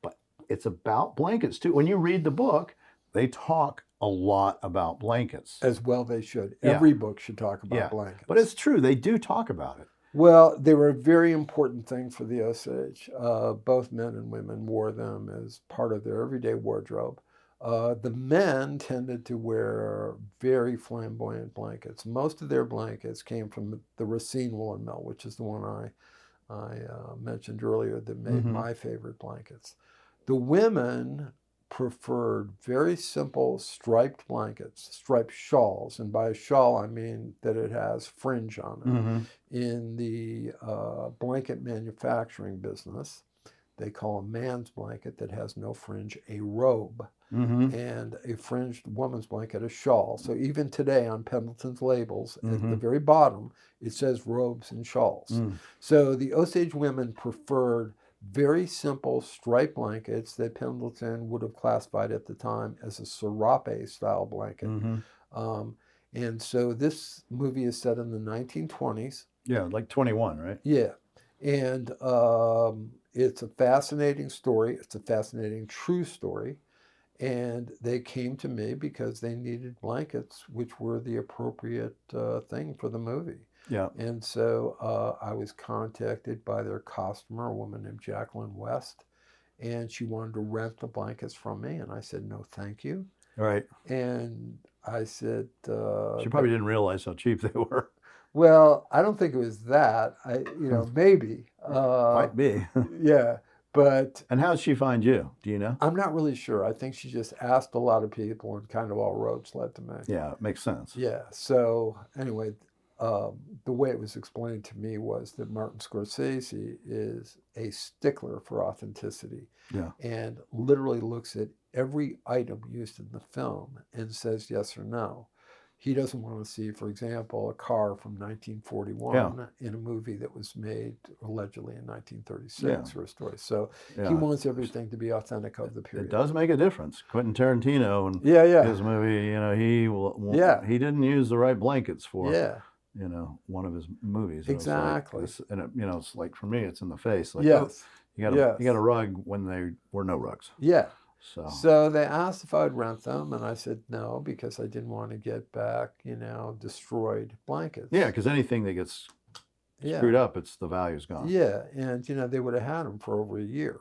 But it's about blankets too. When you read the book, they talk a lot about blankets. As well they should. Yeah. Every book should talk about blankets. But it's true. They do talk about it. Well, they were a very important thing for the Osage. Both men and women wore them as part of their everyday wardrobe. The men tended to wear very flamboyant blankets. Most of their blankets came from the Racine Woolen Mill, which is the one I mentioned earlier that made my favorite blankets. The women preferred very simple striped blankets, striped shawls. And by a shawl, I mean that it has fringe on it. Mm-hmm. In the blanket manufacturing business, they call a man's blanket that has no fringe a robe. Mm-hmm. And a fringed woman's blanket a shawl. So even today on Pendleton's labels, at Mm-hmm. the very bottom, it says robes and shawls. Mm. So the Osage women preferred very simple striped blankets that Pendleton would have classified at the time as a serape style blanket. Mm-hmm. And so this movie is set in the 1920s. Yeah, like 21, right? Yeah. And it's a fascinating story. It's a fascinating true story. And they came to me because they needed blankets, which were the appropriate thing for the movie. Yeah. And so I was contacted by their costumer, a woman named Jacqueline West, and she wanted to rent the blankets from me. And I said, no, thank you. All right. And I said... she probably didn't realize how cheap they were. Well, I don't think it was that. Maybe. Might be. Yeah. But and how did she find you? Do you know? I'm not really sure. I think she just asked a lot of people and kind of all roads led to me. Yeah, it makes sense. Yeah. So anyway, the way it was explained to me was that Martin Scorsese is a stickler for authenticity. Yeah. And literally looks at every item used in the film and says yes or no. He doesn't want to see, for example, a car from 1941 in a movie that was made allegedly in 1936 or a story. So he wants everything to be authentic of the period. It does make a difference. Quentin Tarantino and his movie, he didn't use the right blankets for one of his movies. Exactly. It's like for me, it's in the face. Like, yes. You got a rug when there were no rugs. Yeah. So they asked if I'd rent them, and I said no because I didn't want to get back, destroyed blankets. Yeah, because anything that gets screwed up, the value's gone. Yeah, and they would have had them for over a year.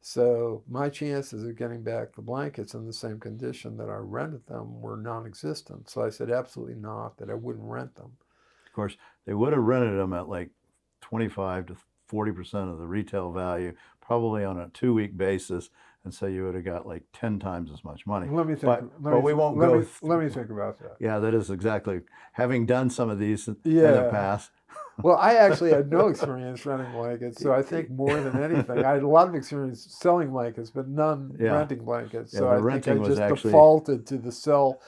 So my chances of getting back the blankets in the same condition that I rented them were non-existent. So I said absolutely not, that I wouldn't rent them. Of course, they would have rented them at like 25 to 40% of the retail value, probably on a 2-week basis. And so you would have got like 10 times as much money. Let me think. But we won't go. Let me think about that. Yeah, that is exactly. Having done some of these in the past. Well, I actually had no experience renting blankets, so I think more than anything, I had a lot of experience selling blankets, but none renting blankets. So I think I just defaulted to the sell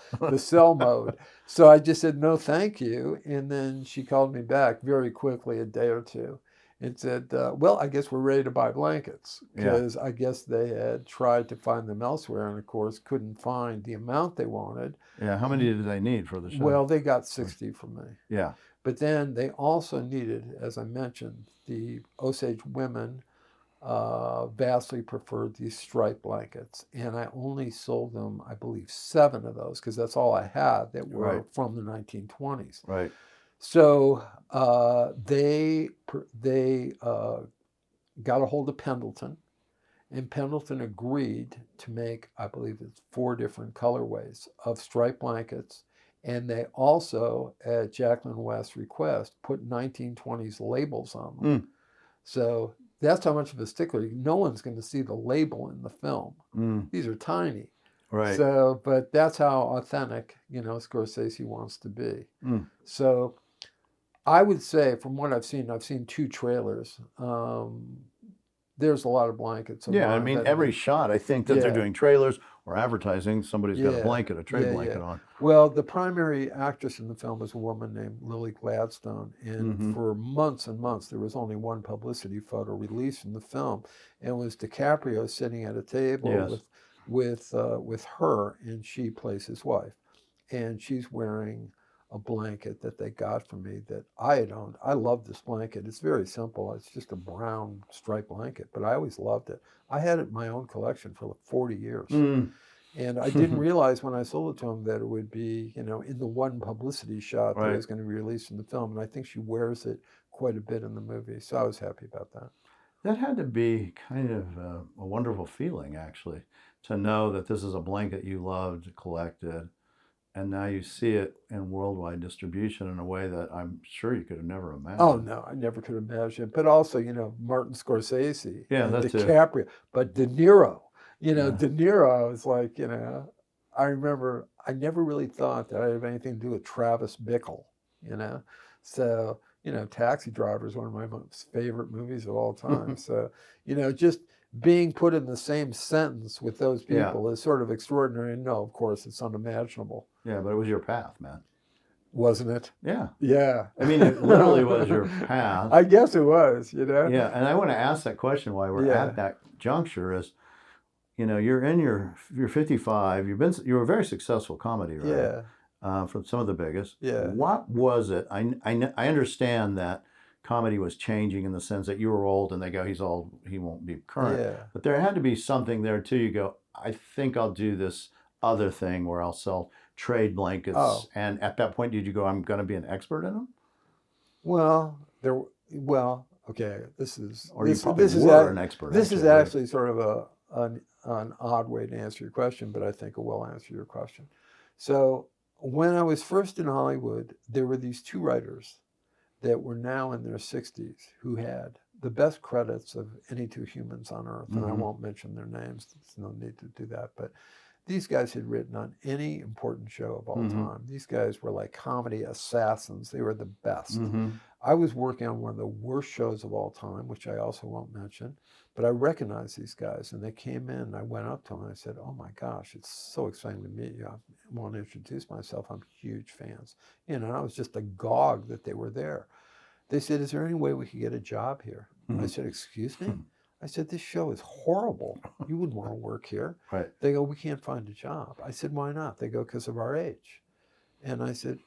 mode. So I just said no, thank you, and then she called me back very quickly, a day or two. And said, well, I guess we're ready to buy blankets, because I guess they had tried to find them elsewhere and, of course, couldn't find the amount they wanted. Yeah, how many did they need for the show? Well, they got 60 from me. Yeah. But then they also needed, as I mentioned, the Osage women vastly preferred these striped blankets. And I only sold them, I believe, 7 of those, because that's all I had that were from the 1920s. Right. So they got a hold of Pendleton, and Pendleton agreed to make, I believe it's 4 different colorways of striped blankets. And they also, at Jacqueline West's request, put 1920s labels on them. So that's how much of a stickler. No one's going to see the label in the film. These are tiny. Right. So, but that's how authentic, Scorsese wants to be. So I would say, from what I've seen 2 trailers. There's a lot of blankets. Yeah, I mean, every shot, I think that they're doing trailers or advertising, somebody's got a trade blanket on. Well, the primary actress in the film is a woman named Lily Gladstone. And for months and months, there was only one publicity photo released in the film. And it was DiCaprio sitting at a table with her, and she plays his wife. And she's wearing a blanket that they got for me that I had owned. I love this blanket. It's very simple. It's just a brown striped blanket, but I always loved it. I had it in my own collection for like 40 years. And I didn't realize when I sold it to him that it would be, in the one publicity shot that was going to be released in the film. And I think she wears it quite a bit in the movie. So I was happy about that. That had to be kind of a wonderful feeling, actually, to know that this is a blanket you loved, collected, and now you see it in worldwide distribution in a way that I'm sure you could have never imagined. Oh, no, I never could imagine. But also, Martin Scorsese, and DiCaprio, but De Niro. You know, Yeah. De Niro was like, you know, I remember I never really thought that I had anything to do with Travis Bickle, you know. So, you know, Taxi Driver is one of my most favorite movies of all time. So, you know, just being put in the same sentence with those Yeah. people is sort of extraordinary. And no, of course, it's unimaginable, Yeah, but it was your path, man. wasn't it? Yeah. Yeah. I mean, it literally was your path. I guess it was, you know? Yeah, and I want to ask that question while we're Yeah. at that juncture is, you know, you're 55. You were a very successful comedy writer. Yeah. From some of the biggest. Yeah. What was it? I understand that comedy was changing in the sense that you were old and they go, he won't be current. Yeah. But there had to be something there too. You go, I think I'll do this other thing where I'll sell trade blankets. Oh. And at that point, did you go, I'm going to be an expert in them? Well, okay. This is Or you probably were an expert. This is actually sort of an odd way to answer your question, but I think it will answer your question. So when I was first in Hollywood, there were these two writers that were now in their 60s who had the best credits of any two humans on earth. And I won't mention their names. There's no need to do that. But these guys had written on any important show of all time. These guys were like comedy assassins. They were the best. I was working on one of the worst shows of all time, which I also won't mention. But I recognized these guys, and they came in, and I went up to them, and I said, oh, my gosh, it's so exciting to meet you. I want to introduce myself. I'm huge fans. You know, I was just agog that they were there. They said, is there any way we could get a job here? I said, excuse me? I said, this show is horrible. You wouldn't want to work here. Right. They go, we can't find a job. I said, why not? They go, because of our age. And I said,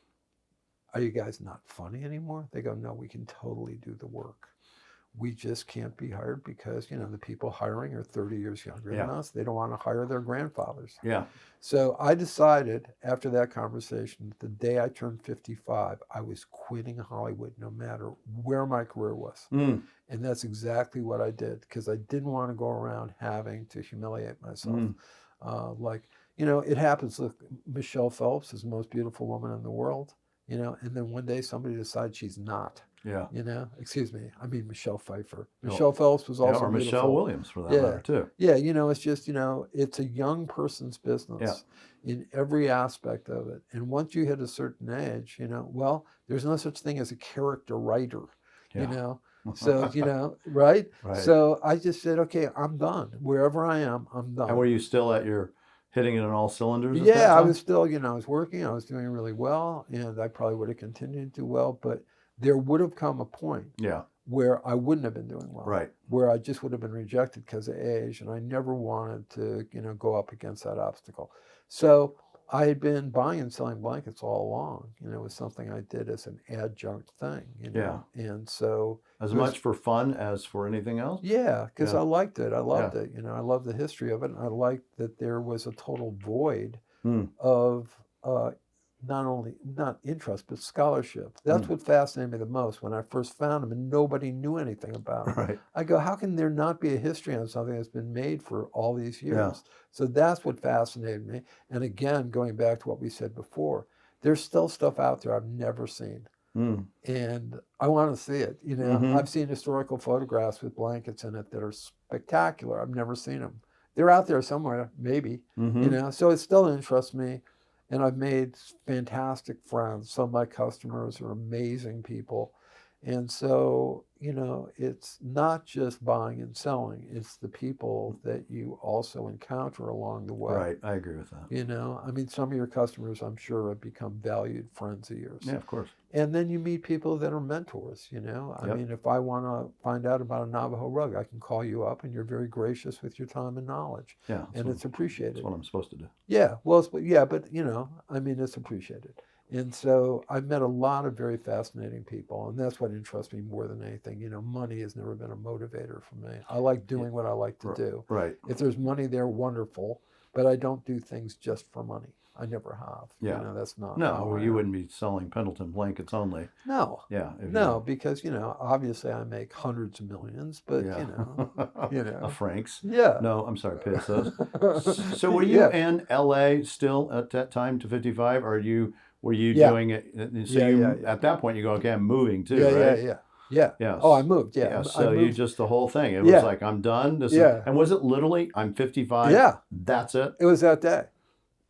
are you guys not funny anymore? They go, no, we can totally do the work. We just can't be hired because, you know, the people hiring are 30 years younger than us. They don't want to hire their grandfathers. Yeah. So I decided after that conversation, the day I turned 55, I was quitting Hollywood no matter where my career was. And that's exactly what I did because I didn't want to go around having to humiliate myself. Like, you know, it happens. Look, Michelle Phelps is the most beautiful woman in the world, you know, and then one day somebody decides she's not. Yeah. You know, excuse me. I mean, Michelle Pfeiffer. Michelle Phelps was also or beautiful. Michelle Williams for that matter too. Yeah, you know, it's just, you know, it's a young person's business in every aspect of it. And once you hit a certain age, you know, well, there's no such thing as a character writer, you know. So, you know, right? So I just said, okay, I'm done. Wherever I am, I'm done. And were you still at your hitting it on all cylinders? At Yeah, that I time? was still, you know, I was working. I was doing really well, and I probably would have continued to do well, but there would have come a point where I wouldn't have been doing well. Right. Where I just would have been rejected because of age, and I never wanted to, you know, go up against that obstacle. So I had been buying and selling blankets all along. You know, it was something I did as an adjunct thing, you know. And so as much for fun as for anything else? Yeah, because I liked it. I loved it. You know, I loved the history of it, and I liked that there was a total void of not interest, but scholarship. That's what fascinated me the most when I first found them and nobody knew anything about it. Right. I go, how can there not be a history on something that's been made for all these years? Yeah. So that's what fascinated me. And again, going back to what we said before, there's still stuff out there I've never seen. And I want to see it. You know, I've seen historical photographs with blankets in it that are spectacular. I've never seen them. They're out there somewhere, maybe, you know, so it still interests me. And I've made fantastic friends. Some of my customers are amazing people. And so, you know, it's not just buying and selling. It's the people that you also encounter along the way. Right. I agree with that. You know, I mean, some of your customers, I'm sure, have become valued friends of yours. Yeah, of course. And then you meet people that are mentors, you know. I mean, if I want to find out about a Navajo rug, I can call you up and you're very gracious with your time and knowledge. Yeah. And it's appreciated. That's what I'm supposed to do. Yeah. Well, but, you know, I mean, it's appreciated. And so I've met a lot of very fascinating people, and that's what interests me more than anything. You know, money has never been a motivator for me. I like doing what I like to do. Right. If there's money there, wonderful, but I don't do things just for money. I never have. Yeah. You know, that's not. No, well, you wouldn't be selling Pendleton blankets only. No. Yeah. No, because, you know, obviously I make hundreds of millions, but, you know. Of francs. Yeah. No, I'm sorry, pesos. So were you in LA still at that time to 55, or were you doing it? So at that point you go, okay, I'm moving too, right? Yeah. Yeah. Yes. Oh, I moved. Yeah. Yeah. I So you moved. just the whole thing. It was Yeah. like I'm done. Yeah. And was it literally I'm 55? Yeah. That's it. It was that day.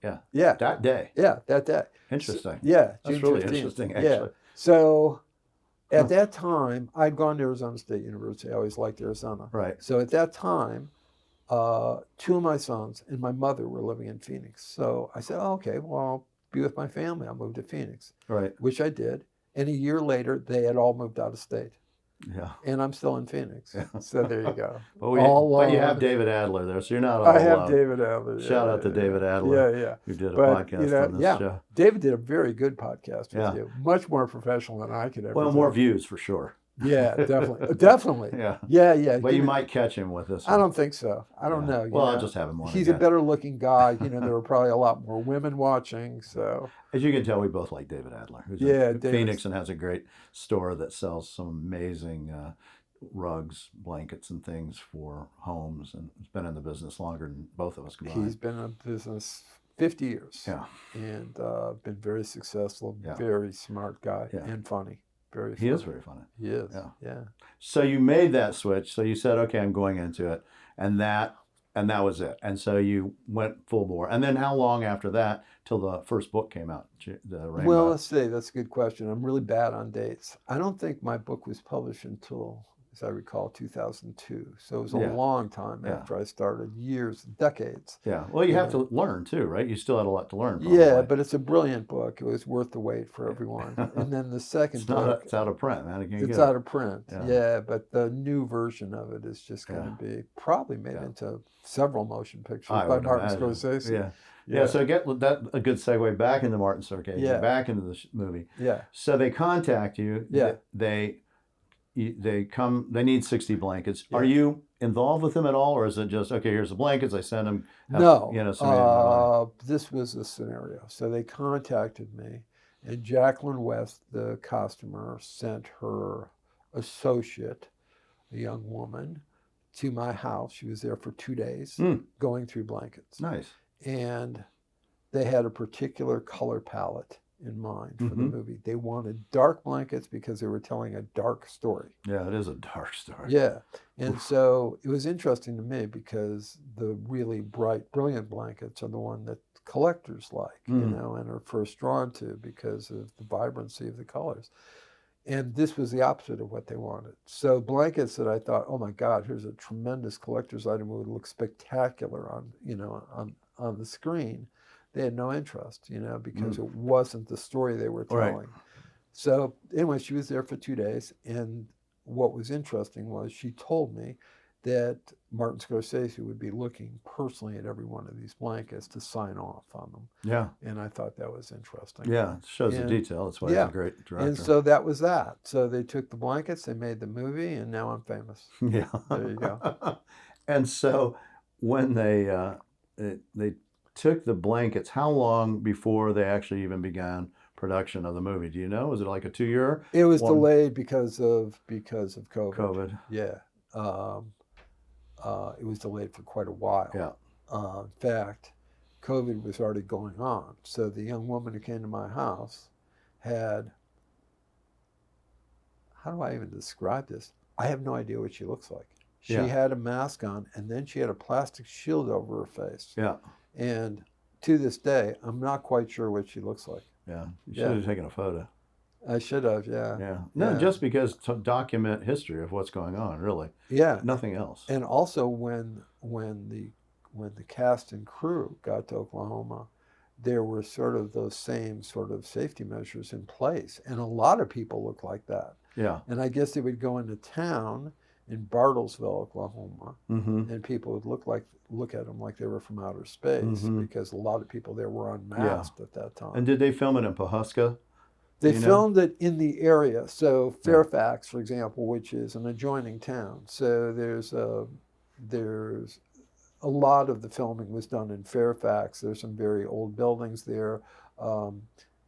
Yeah. Yeah. That day. Yeah. That day. Interesting. Yeah. That's June really 15th. interesting, Yeah. actually. So at that time, I'd gone to Arizona State University. I always liked Arizona. Right. So at that time, two of my sons and my mother were living in Phoenix. So I said, oh, okay, well, I'll be with my family. I'll move to Phoenix, Right. which I did. And a year later, they had all moved out of state. Yeah. And I'm still in Phoenix. Yeah. So there you go. But you have alone. David Adler there, so you're not all I have alone. David Adler. Shout out to David Adler. Yeah, yeah. Who did a But, podcast on this show. David did a very good podcast with Yeah. you. Much more professional than I could ever Well, do. more views for sure. Yeah, definitely. Definitely. Yeah. Yeah, yeah. But you might catch him with this. I don't think so. I don't Yeah. know. Well, you I'll know. just have him on. He's a again. better looking guy. You know, there were probably a lot more women watching. So As you can tell, we both like David Adler, who's Yeah, in David's- Phoenix and has a great store that sells some amazing rugs, blankets, and things for homes. And he's been in the business longer than both of us combined. he's been in business 50 years. Yeah. And been very successful, Yeah. very smart guy, Yeah. and funny. Very He is funny. very funny. He is. Yeah. Yeah. So you made that switch. So you said, okay, I'm going into it. And that was it. And so you went full bore. And then how long after that till the first book came out, The Rainbow? Well, let's see. That's a good question. I'm really bad on dates. I don't think my book was published until, as I recall, 2002. So it was a Yeah. long time Yeah. after I started, years, decades. Yeah. Well, you have to learn too, right? You still had a lot to learn. Probably. Yeah, but it's a brilliant book. It was worth the wait for everyone. And then the second it's book, it's out of print, man. it's out of print. Yeah. Yeah. But the new version of it is just going to be probably made into several motion pictures I by would Martin imagine. Scorsese. Yeah. Yeah. So get that a good segue back into Martin Scorsese, Yeah. back into the movie. Yeah. So they contact you. Yeah. They come. They need 60 blankets. Yeah. Are you involved with them at all, or is it just okay? Here's the blankets. I send them. No, somebody this was the scenario. So they contacted me, and Jacqueline West, the costumer, sent her associate, a young woman, to my house. She was there for 2 days, going through blankets. Nice. And they had a particular color palette in mind for the Mhm. movie. They wanted dark blankets because they were telling a dark story. Yeah, it is a dark story. Yeah. And so it was interesting to me because the really bright, brilliant blankets are the one that collectors like, you know, and are first drawn to because of the vibrancy of the colors. And this was the opposite of what they wanted. So blankets that I thought, oh my God, here's a tremendous collector's item, would look spectacular on, you know, on the screen. They had no interest, you know, because it wasn't the story they were telling. Right. So anyway, she was there for 2 days, and what was interesting was she told me that Martin Scorsese would be looking personally at every one of these blankets to sign off on them. Yeah. And I thought that was interesting. Yeah. It shows the And- detail. That's why yeah. he's a great director. And so that was that. So they took the blankets, they made the movie, and now I'm famous. yeah. There you go. And so when they took the blankets, how long before they actually even began production of the movie? Do you know? Was it like a 2-year? It was One- delayed because of COVID. COVID. Yeah. It was delayed for quite a while. Yeah. In fact, COVID was already going on. So the young woman who came to my house had, how do I even describe this? I have no idea what she looks like. She Yeah. had a mask on, and then she had a plastic shield over her face. Yeah. And to this day, I'm not quite sure what she looks like. Yeah. You should Yeah. have taken a photo. I should have, yeah. Yeah. No, Yeah. just because to document history of what's going on, really. Yeah. Nothing else. And also when the cast and crew got to Oklahoma, there were sort of those same sort of safety measures in place. And a lot of people looked like that. Yeah. And I guess they would go into town in Bartlesville, Oklahoma, Mm-hmm. and people would look at them like they were from outer space Mhm. because a lot of people there were unmasked at that time. And did they film it in Pawhuska? They you know? filmed it in the area. So Fairfax, for example, which is an adjoining town. So there's a lot of the filming was done in Fairfax. There's some very old buildings there.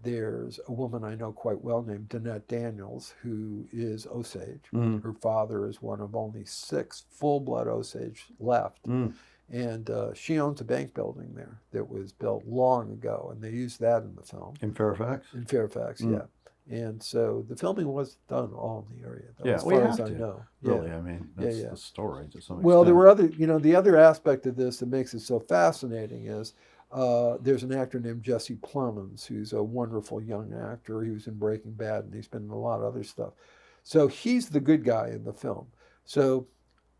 There's a woman I know quite well named Danette Daniels, who is Osage. Mm. Her father is one of only 6 full-blood Osage left. Mm. And she owns a bank building there that was built long ago, and they used that in the film. In Fairfax? In Fairfax, Mm. yeah. And so the filming was done all in the area, though, Yeah, as we far as have I to. know. Really, Yeah. I mean, Yeah, that's yeah. the story to some Well, there extent. were other, the other aspect of this that makes it so fascinating is there's an actor named Jesse Plemons who's a wonderful young actor. He was in Breaking Bad and he's been in a lot of other stuff. So he's the good guy in the film. So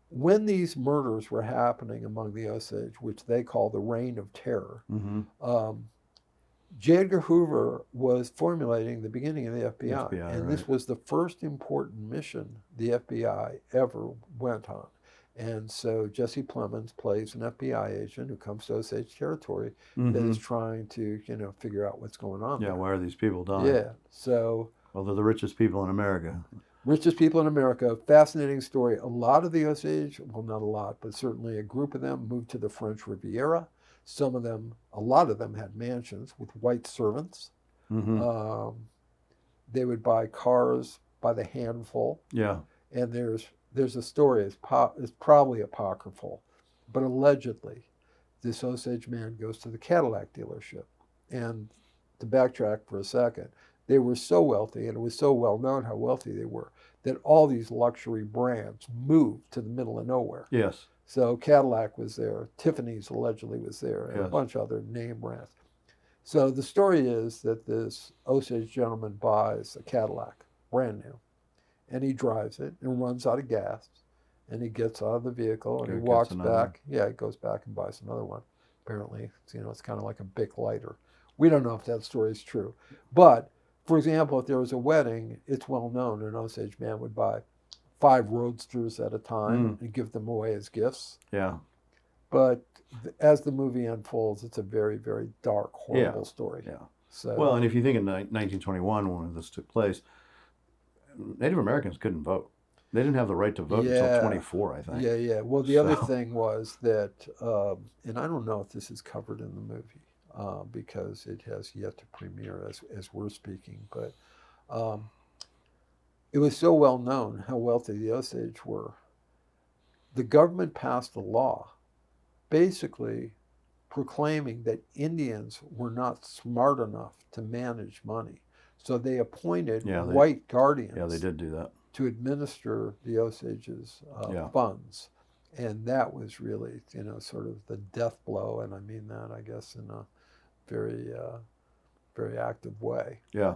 when these murders were happening among the Osage, which they call the Reign of Terror, Mm-hmm. J. Edgar Hoover was formulating the beginning of the FBI, FBI, and right. this was the first important mission the FBI ever went on. And so Jesse Plemons plays an FBI agent who comes to Osage territory that is trying to, figure out what's going on. Yeah, there. why are these people dying? Yeah. So Well, they're the richest people in America. richest people in America, fascinating story. A lot of the Osage, well, not a lot, but certainly a group of them moved to the French Riviera. Some of them, a lot of them had mansions with white servants. Mm-hmm. They would buy cars by the handful. Yeah. And there's a story, it's probably apocryphal, but allegedly this Osage man goes to the Cadillac dealership. And to backtrack for a second, they were so wealthy, and it was so well known how wealthy they were, that all these luxury brands moved to the middle of nowhere. Yes. So Cadillac was there, Tiffany's allegedly was there, and Yes. a bunch of other name brands. So the story is that this Osage gentleman buys a Cadillac, brand new, and he drives it and runs out of gas, and he gets out of the vehicle and he walks back. Yeah, he goes back and buys another one. Apparently, it's kind of like a Bic lighter. We don't know if that story is true, but for example, if there was a wedding, it's well known an Osage man would buy 5 roadsters at a time and give them away as gifts. Yeah. But as the movie unfolds, it's a very, very dark, horrible story. Yeah. So Well, and if you think in 1921 when this took place, Native Americans couldn't vote. They didn't have the right to vote until 24, I think. Yeah. Well, the other thing was that, and I don't know if this is covered in the movie because it has yet to premiere as we're speaking, but it was so well known how wealthy the Osage were. The government passed a law basically proclaiming that Indians were not smart enough to manage money. So they appointed white guardians. Yeah, they did do that. To administer the Osage's funds. And that was really, sort of the death blow. And I mean that, I guess, in a very, very active way. Yeah.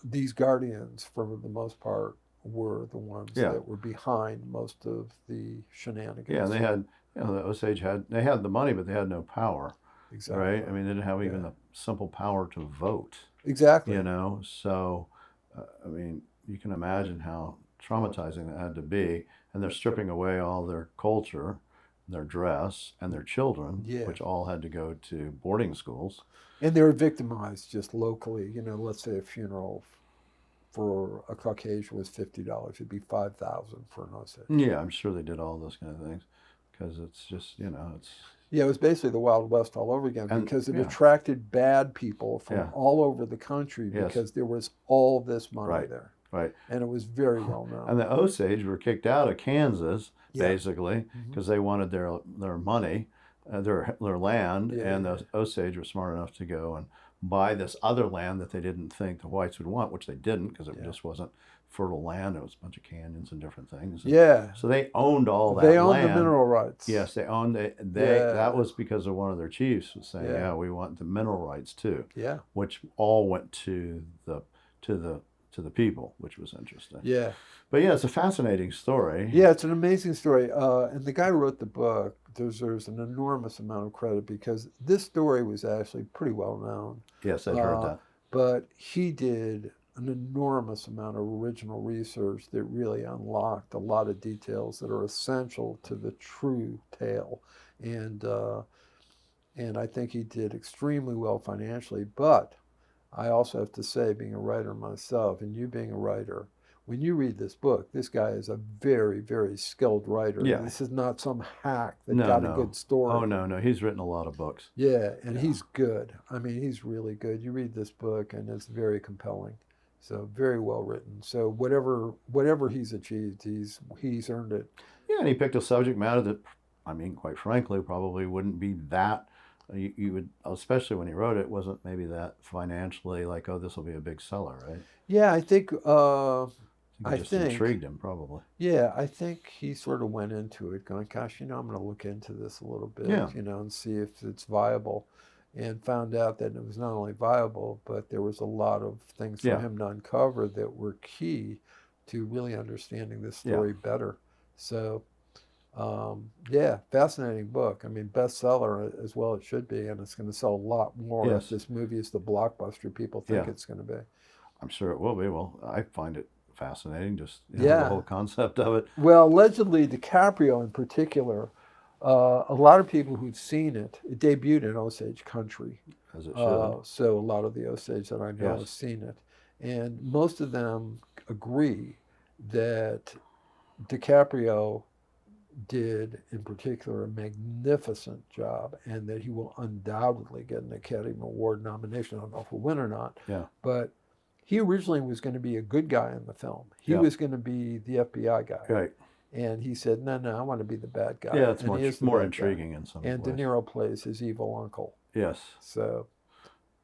These guardians, for the most part, were the ones that were behind most of the shenanigans. Yeah, and they had, the Osage had the money, but they had no power. Exactly. Right? I mean, they didn't have even the simple power to vote. Exactly. So, I mean, you can imagine how traumatizing that had to be. And they're stripping away all their culture, their dress, and their children, which all had to go to boarding schools. And they were victimized just locally. Let's say a funeral for a Caucasian was $50. It'd be $5,000 for an Osage. Yeah, I'm sure they did all those kind of things because it's just, it's... Yeah, it was basically the Wild West all over again because it attracted bad people from all over the country because there was all this money there. Right. And it was very well known. And the Osage were kicked out of Kansas, basically, because they wanted their money, their land, and the Osage were smart enough to go and buy this other land that they didn't think the whites would want, which they didn't because it just wasn't fertile land. It was a bunch of canyons and different things. And so they owned all that land. They owned the mineral rights. Yes, they owned it. That was because of one of their chiefs was saying, we want the mineral rights too. Yeah. Which all went to the people, which was interesting. Yeah. But it's a fascinating story. Yeah, it's an amazing story. And the guy who wrote the book deserves an enormous amount of credit because this story was actually pretty well known. Yes, I heard that. But he did an enormous amount of original research that really unlocked a lot of details that are essential to the true tale. And I think he did extremely well financially. But I also have to say, being a writer myself, and you being a writer, when you read this book, this guy is a very, very skilled writer. Yeah. This is not some hack that got a good story. Oh, no. He's written a lot of books. Yeah, and he's good. I mean, he's really good. You read this book, and it's very compelling. So very well written. So whatever he's achieved, he's earned it. Yeah, and he picked a subject matter that, I mean, quite frankly, probably wouldn't be that you would, especially when he wrote it, wasn't maybe that financially like, oh, this will be a big seller, right? Yeah, I think It just intrigued him, probably. Yeah, I think he sort of went into it going, gosh, I'm going to look into this a little bit, Yeah. and see if it's viable. And found out that it was not only viable, but there was a lot of things for him to uncover that were key to really understanding this story better. So, fascinating book. I mean, bestseller as well it should be, and it's going to sell a lot more if this movie is the blockbuster people think it's going to be. I'm sure it will be. Well, I find it fascinating, just the whole concept of it. Well, allegedly, DiCaprio in particular, a lot of people who've seen it debuted in Osage Country. As it should. So a lot of the Osage that I know have seen it. And most of them agree that DiCaprio did, in particular, a magnificent job, and that he will undoubtedly get an Academy Award nomination. I don't know if he'll win or not. Yeah. But he originally was going to be a good guy in the film. He was going to be the FBI guy. Right. And he said, no, I want to be the bad guy. Yeah, it's much more intriguing in some ways. And De Niro plays his evil uncle. Yes. So,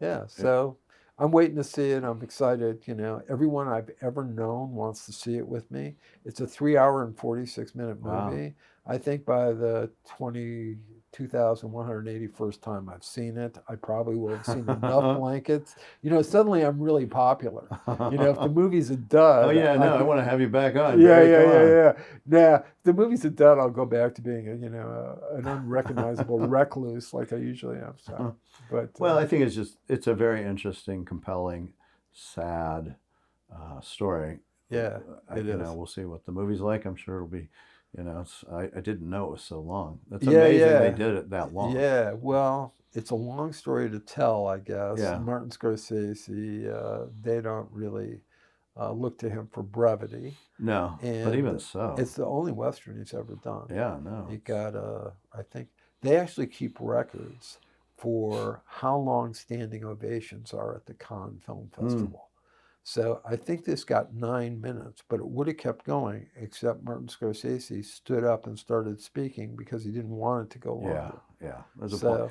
so I'm waiting to see it. I'm excited. Everyone I've ever known wants to see it with me. It's a 3-hour and 46-minute movie. Wow. I think by the 2,181st time I've seen it, I probably will have seen enough blankets. Suddenly I'm really popular. If the movie's a dud. Oh yeah, I want to have you back on. Yeah. Nah, if the movie's a dud, I'll go back to being an unrecognizable recluse like I usually am. So, but I think it's a very interesting, compelling, sad story. Yeah, it is. We'll see what the movie's like. I'm sure it'll be. I didn't know it was so long. That's amazing they did it that long. Yeah, well, it's a long story to tell, I guess. Yeah. Martin Scorsese, they don't really look to him for brevity. No, but even so. It's the only Western he's ever done. Yeah, no. He got, I think, they actually keep records for how long standing ovations are at the Cannes Film Festival. So I think this got 9 minutes, but it would have kept going, except Martin Scorsese stood up and started speaking because he didn't want it to go longer. Yeah. There's a point.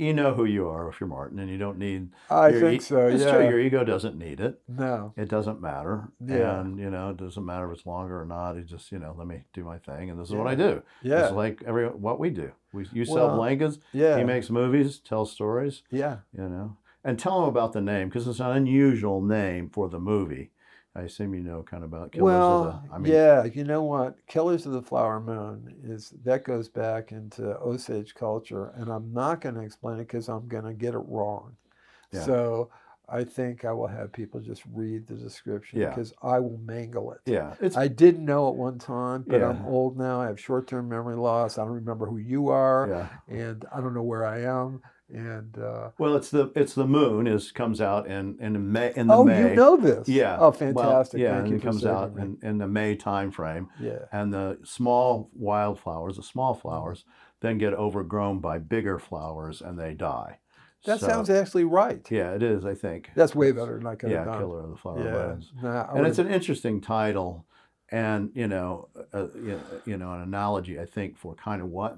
You know who you are if you're Martin, and you don't need. I think so. It's true. Your ego doesn't need it. No. It doesn't matter. Yeah. And it doesn't matter if it's longer or not. It just let me do my thing, and this is what I do. Yeah. It's like what we do. You sell blankets. Yeah. He makes movies, tells stories. Yeah. And tell them about the name, because it's an unusual name for the movie. I assume you know kind of about Killers of the... yeah, you know what? Killers of the Flower Moon that goes back into Osage culture, and I'm not going to explain it because I'm going to get it wrong. Yeah. So I think I will have people just read the description because I will mangle it. Yeah, I didn't know at one time, but I'm old now. I have short-term memory loss. I don't remember who you are, and I don't know where I am. And well, it's the moon comes out in May May. You know this? Yeah. Oh, fantastic! Well, Thank you and it comes out in the May time frame. Yeah. And the small wildflowers, the small flowers, then get overgrown by bigger flowers and they die. That sounds actually right. Yeah, it is. I think that's way better than I could have done. Killer of the Flower Moons. And it's an interesting title. And an analogy, I think, for kind of what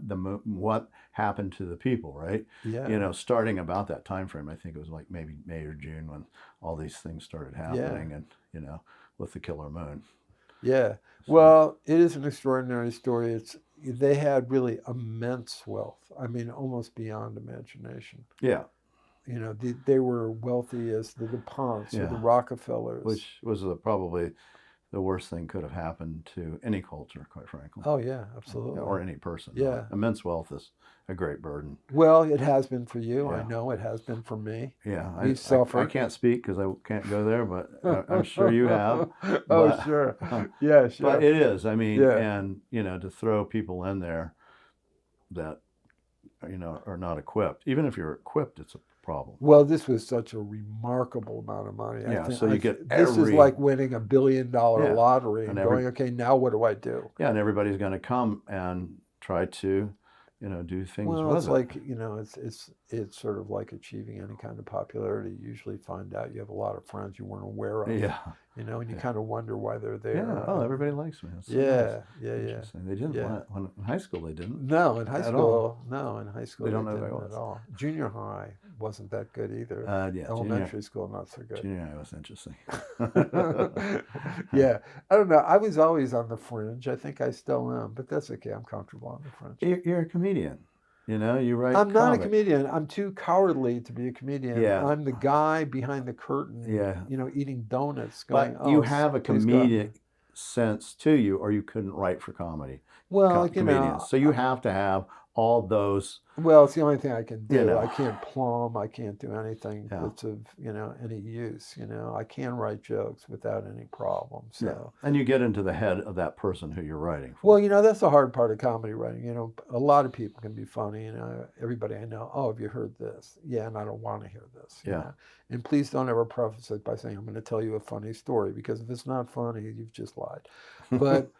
happened to the people, right? Yeah. Starting about that time frame, I think it was like maybe May or June when all these things started happening, and with the killer moon. Yeah. So, well, it is an extraordinary story. They had really immense wealth. I mean, almost beyond imagination. Yeah. They were wealthy as the DuPonts or the Rockefellers, which was probably the worst thing could have happened to any culture, quite frankly. Oh, yeah, absolutely. Or any person. Yeah. Immense wealth is a great burden. Well, it has been for you. I know it has been for me. Yeah. We've suffered. I can't speak because I can't go there, but I'm sure you have. Oh, sure. Yeah, sure. But it is. I mean, and, to throw people in there that, are not equipped. Even if you're equipped, it's a problem. Well, this was such a remarkable amount of money. So you get this is like winning $1 billion lottery and going, okay, now what do I do? Yeah, and everybody's going to come and try to, do things. Well, it's like it's sort of like achieving any kind of popularity. You usually find out you have a lot of friends you weren't aware of. Yeah. you know, and you kind of wonder why they're there. Yeah. Oh, everybody likes me. That's so nice. Yeah. Interesting. They didn't when in high school. They didn't. No, in high At school, all. no, in high school They don't know didn't who I was. at all. Junior high wasn't that good either. Yeah. Elementary school, not so good. Junior high was interesting. Yeah, I don't know. I was always on the fringe. I think I still am, but that's okay. I'm comfortable on the fringe. You're a comedian. You know, you write. I'm not a comic. comedian. I'm too cowardly to be a comedian. Yeah. I'm the guy behind the curtain. Yeah. You know, eating donuts. Going, But you have a please go. comedic sense to you, or you couldn't write for comedy. Well, you comedians. know, So you have to have all those. well, it's the only thing I can do. You know. I can't plumb. I can't do anything Yeah. that's of, you know, any use. You know, I can write jokes without any problem. So. And you get into the head of that person who you're writing for. Well, you know, that's the hard part of comedy writing. You know, a lot of people can be funny. You know, everybody I know, oh, have you heard this? Yeah, and I don't want to hear this. you Yeah. know? And please don't ever preface it by saying, I'm going to tell you a funny story, because if it's not funny, you've just lied. But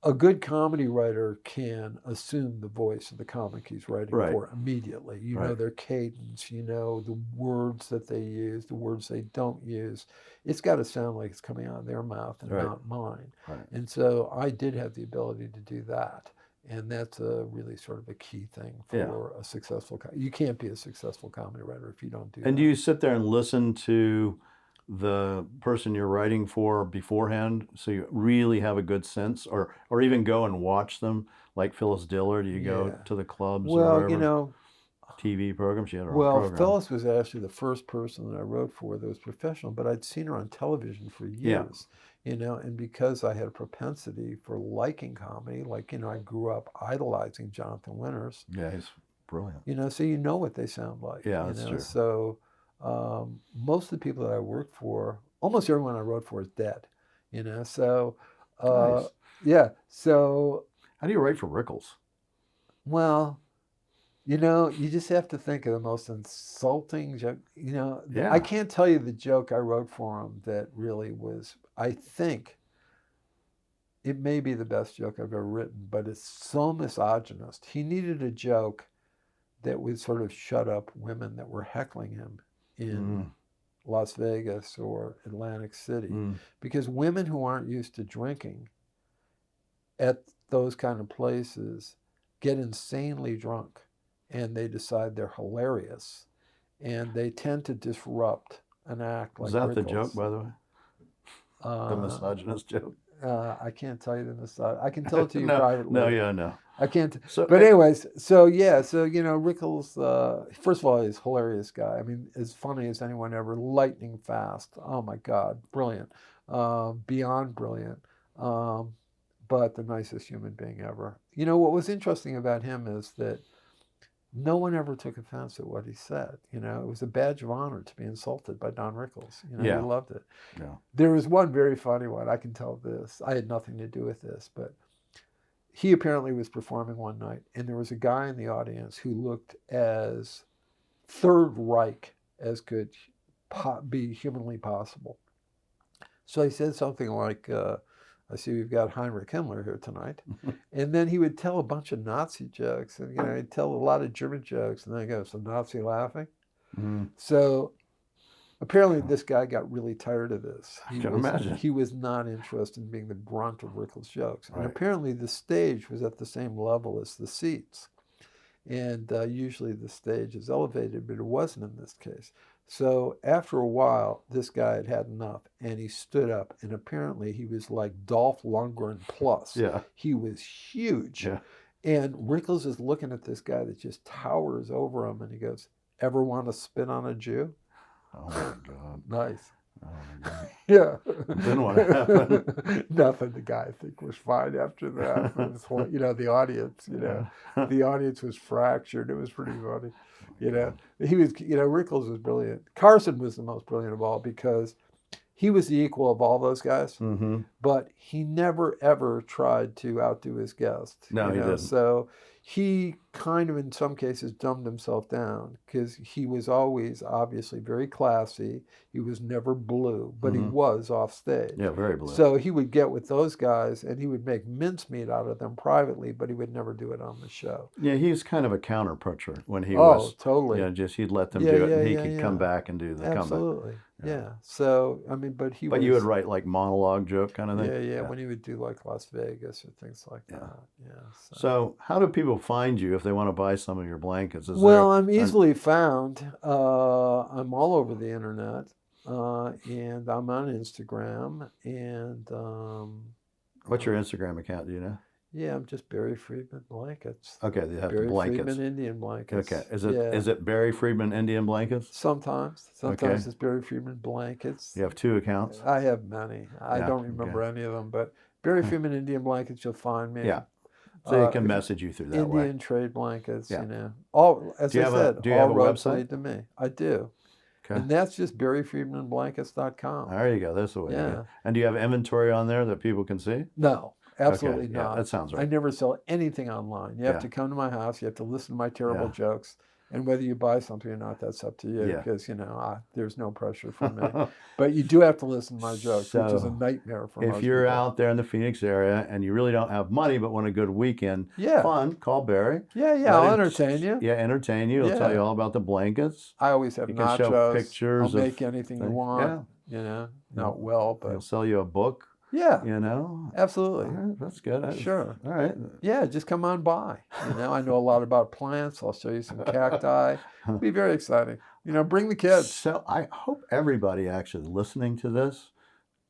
a good comedy writer can assume the voice of the comic he's writing Right. for immediately. You know Right. their cadence, you know the words that they use, the words they don't use. It's got to sound like it's coming out of their mouth and Right. not mine. Right. And so I did have the ability to do that. And that's a really sort of a key thing for Yeah. a successful you can't be a successful comedy writer if you don't do that. And do you sit there and listen to the person you're writing for beforehand, so you really have a good sense, or even go and watch them, like Phyllis Diller? Do you go Yeah. to the clubs or Well, whatever? you know, TV programs? She had her own well, program. Phyllis was actually the first person that I wrote for that was professional, but I'd seen her on television for years, you know, and because I had a propensity for liking comedy, like, you know, I grew up idolizing Jonathan Winters, Yeah, he's brilliant. you know, so you know what they sound like. Yeah, you that's know? true. So most of the people that I worked for, almost everyone I wrote for is dead, you know, so Nice. yeah, so, How do you write for Rickles? well, you know, you just have to think of the most insulting joke. You know, Yeah. I can't tell you the joke I wrote for him that really was, I think it may be the best joke I've ever written, but it's so misogynist. He needed a joke that would sort of shut up women that were heckling him in Las Vegas or Atlantic City. Because women who aren't used to drinking at those kind of places get insanely drunk, and they decide they're hilarious, and they tend to disrupt an act like Was that the Rickles. joke, by the way? The misogynist joke? I can't tell you the misogynist. I can tell it to you No, privately. no. I can't. So, But anyways, so yeah, so you know, Rickles. First of all, he's a hilarious guy. I mean, as funny as anyone ever. Lightning fast. Oh my God, brilliant. Beyond brilliant. But the nicest human being ever. You know, what was interesting about him is that no one ever took offense at what he said. You know, it was a badge of honor to be insulted by Don Rickles. You know, Yeah. he loved it. Yeah. There was one very funny one. I can tell this. I had nothing to do with this, but he apparently was performing one night, and there was a guy in the audience who looked as Third Reich as could be humanly possible. So he said something like, I see we've got Heinrich Himmler here tonight. And then he would tell a bunch of Nazi jokes, and you know, he'd tell a lot of German jokes, and then he goes, some Nazi laughing. So apparently this guy got really tired of this. I can imagine. He was not interested in being the brunt of Rickles' jokes. And Right. apparently the stage was at the same level as the seats. And usually the stage is elevated, but it wasn't in this case. So after a while, this guy had had enough, and he stood up, and apparently he was like Dolph Lundgren plus. Yeah. He was huge. Yeah. And Rickles is looking at this guy that just towers over him, and he goes, ever want to spit on a Jew? Oh my God. Nice. Oh my God. Yeah. Then what happened? Nothing. The guy, I think, was fine after that. It was, you know, the audience, you know, the audience was fractured. It was pretty funny. You know, he was, you know, Rickles was brilliant. Carson was the most brilliant of all because he was the equal of all those guys, Mm-hmm. but he never, ever tried to outdo his guest. No, you he know? didn't. So he kind of, in some cases, dumbed himself down because he was always obviously very classy. He was never blue, but he was off stage. Yeah, very blue. So he would get with those guys and he would make mincemeat out of them privately, but he would never do it on the show. Yeah, he was kind of a counter-puncher when he Oh, was. totally. Yeah, just he'd let them Yeah, do it, yeah, and he yeah, could yeah. come back and do the comeback. Absolutely. Yeah. So, I mean, but he But was. you would write like monologue joke kind of thing? Yeah, when he would do like Las Vegas or things like that. Yeah. So how do people find you if they want to buy some of your blankets? Well, I'm easily found. I'm all over the internet, and I'm on Instagram. And what's your Instagram account? Do you know? yeah, I'm just Barry Friedman Blankets. Okay, they have the Barry blankets. Friedman Indian Blankets. Okay, is it Barry Friedman Indian Blankets? Sometimes Okay. it's Barry Friedman Blankets. You have 2 accounts. I have many. I Yeah, don't remember any of them, but Barry Friedman Indian Blankets, you'll find me. Yeah. So they can message you through that Indian way. trade blankets, Yeah. you know. All, as Do you I have a- said, do you all have a roads website? lead to me. I do. Okay. And that's just BarryFriedmanBlankets.com. There you go. That's the way. Yeah. To go. And do you have inventory on there that people can see? No, absolutely Okay, yeah, not. that sounds I right. never sell anything online. You have Yeah. to come to my house. You have to listen to my terrible Yeah. jokes. And whether you buy something or not, that's up to you Yeah. because, you know, there's no pressure from me. But you do have to listen to my jokes, which is So, a nightmare for most If you're people. out there in the Phoenix area and you really don't have money but want a good weekend, Yeah. fun, call Barry. Yeah, Let I'll him entertain you. Yeah, entertain you. He'll tell Yeah. you all about the blankets. I always have You can show nachos. pictures I'll of make anything you things. want. You know, not well, He'll but sell you a book, yeah, you know. absolutely. All right, that's good. Sure. All right. Yeah, just come on by. You know, I know a lot about plants. I'll show you some cacti. It'll be very exciting. You know, bring the kids. So I hope everybody actually listening to this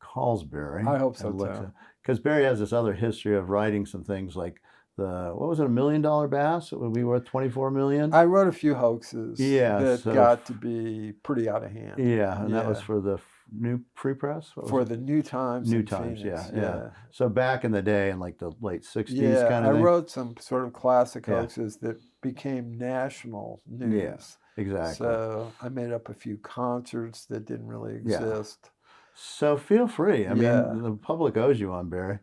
calls Barry. I hope so, too. Because Barry has this other history of writing some things like what was it, $1 million bass? It would be worth 24 million. I wrote a few hoaxes Yeah, that so- got to be pretty out of hand. Yeah, and that was Yeah. for the new Free Press. What was For it? the New Times. New in Times, Phoenix. yeah. So back in the day, in like the late 60s Yeah, kind I of thing. wrote some sort of classic Yeah. hoaxes that became national news. Yes, exactly. So I made up a few concerts that didn't really exist. So feel free. I Yeah. mean, the public owes you one, Barry.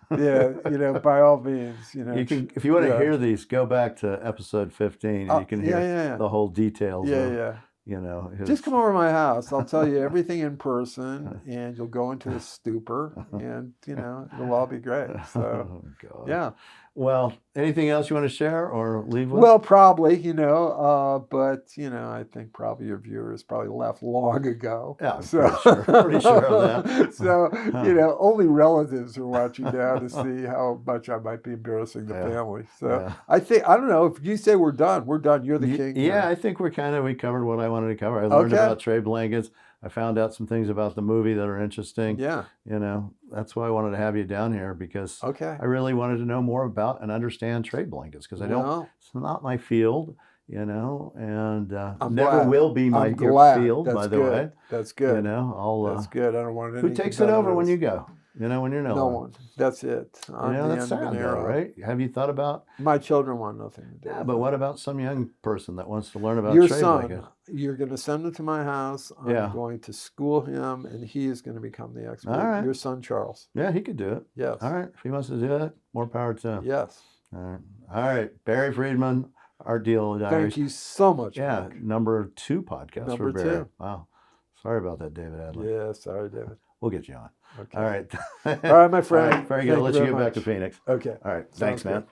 Yeah, you know, by all means, you know. You can, if you want to yeah. hear these, go back to episode 15, and you can hear yeah. the whole details. Yeah, of, yeah. You know, Just come over to my house. I'll tell you everything in person, and you'll go into a stupor, and you know it'll all be great. So, Oh, God. yeah. Well, anything else you want to share or leave with? Well, probably, you know, but you know, I think probably your viewers probably left long ago. Yeah, I'm so, pretty sure of that. So, you know, only relatives are watching now to see how much I might be embarrassing the Yeah. family. So, Yeah. I don't know, if you say we're done, we're done. You're the king. Yeah, I think we covered what I wanted to cover. I learned Okay. about trade blankets. I found out some things about the movie that are interesting. Yeah. You know, that's why I wanted to have you down here, because Okay. I really wanted to know more about and understand trade blankets, because Well, it's not my field, you know, and I'm never glad. will be my I'm glad. field, That's by the good. way. That's good. You know, I'll. That's good. I don't want any Who takes it over when competitors. you go? You know, when you're no No longer. one. That's it. You I'm know, the that's end of sad, an though, era. right? Have you thought about? My children want nothing to do. Yeah, with but it. what about some young person that wants to learn about Your trade son, blankets? you're going to send him to my house. I'm Yeah. going to school him, and he is going to become the expert. All right. Your son, Charles. Yeah, he could do it. Yes. All right, if he wants to do it, more power to him. Yes. All right, Barry Friedman, Art Deal Diaries. Thank you so much. Yeah, Mark. number 2 podcast Number for Barry. 2. Wow, sorry about that, David Adler. Yeah, sorry, David. We'll get you on. Okay. All right. All right, my friend. All right, very good. Thank Let's you get very back to much. Phoenix. Okay. All right, Sounds thanks, good. man.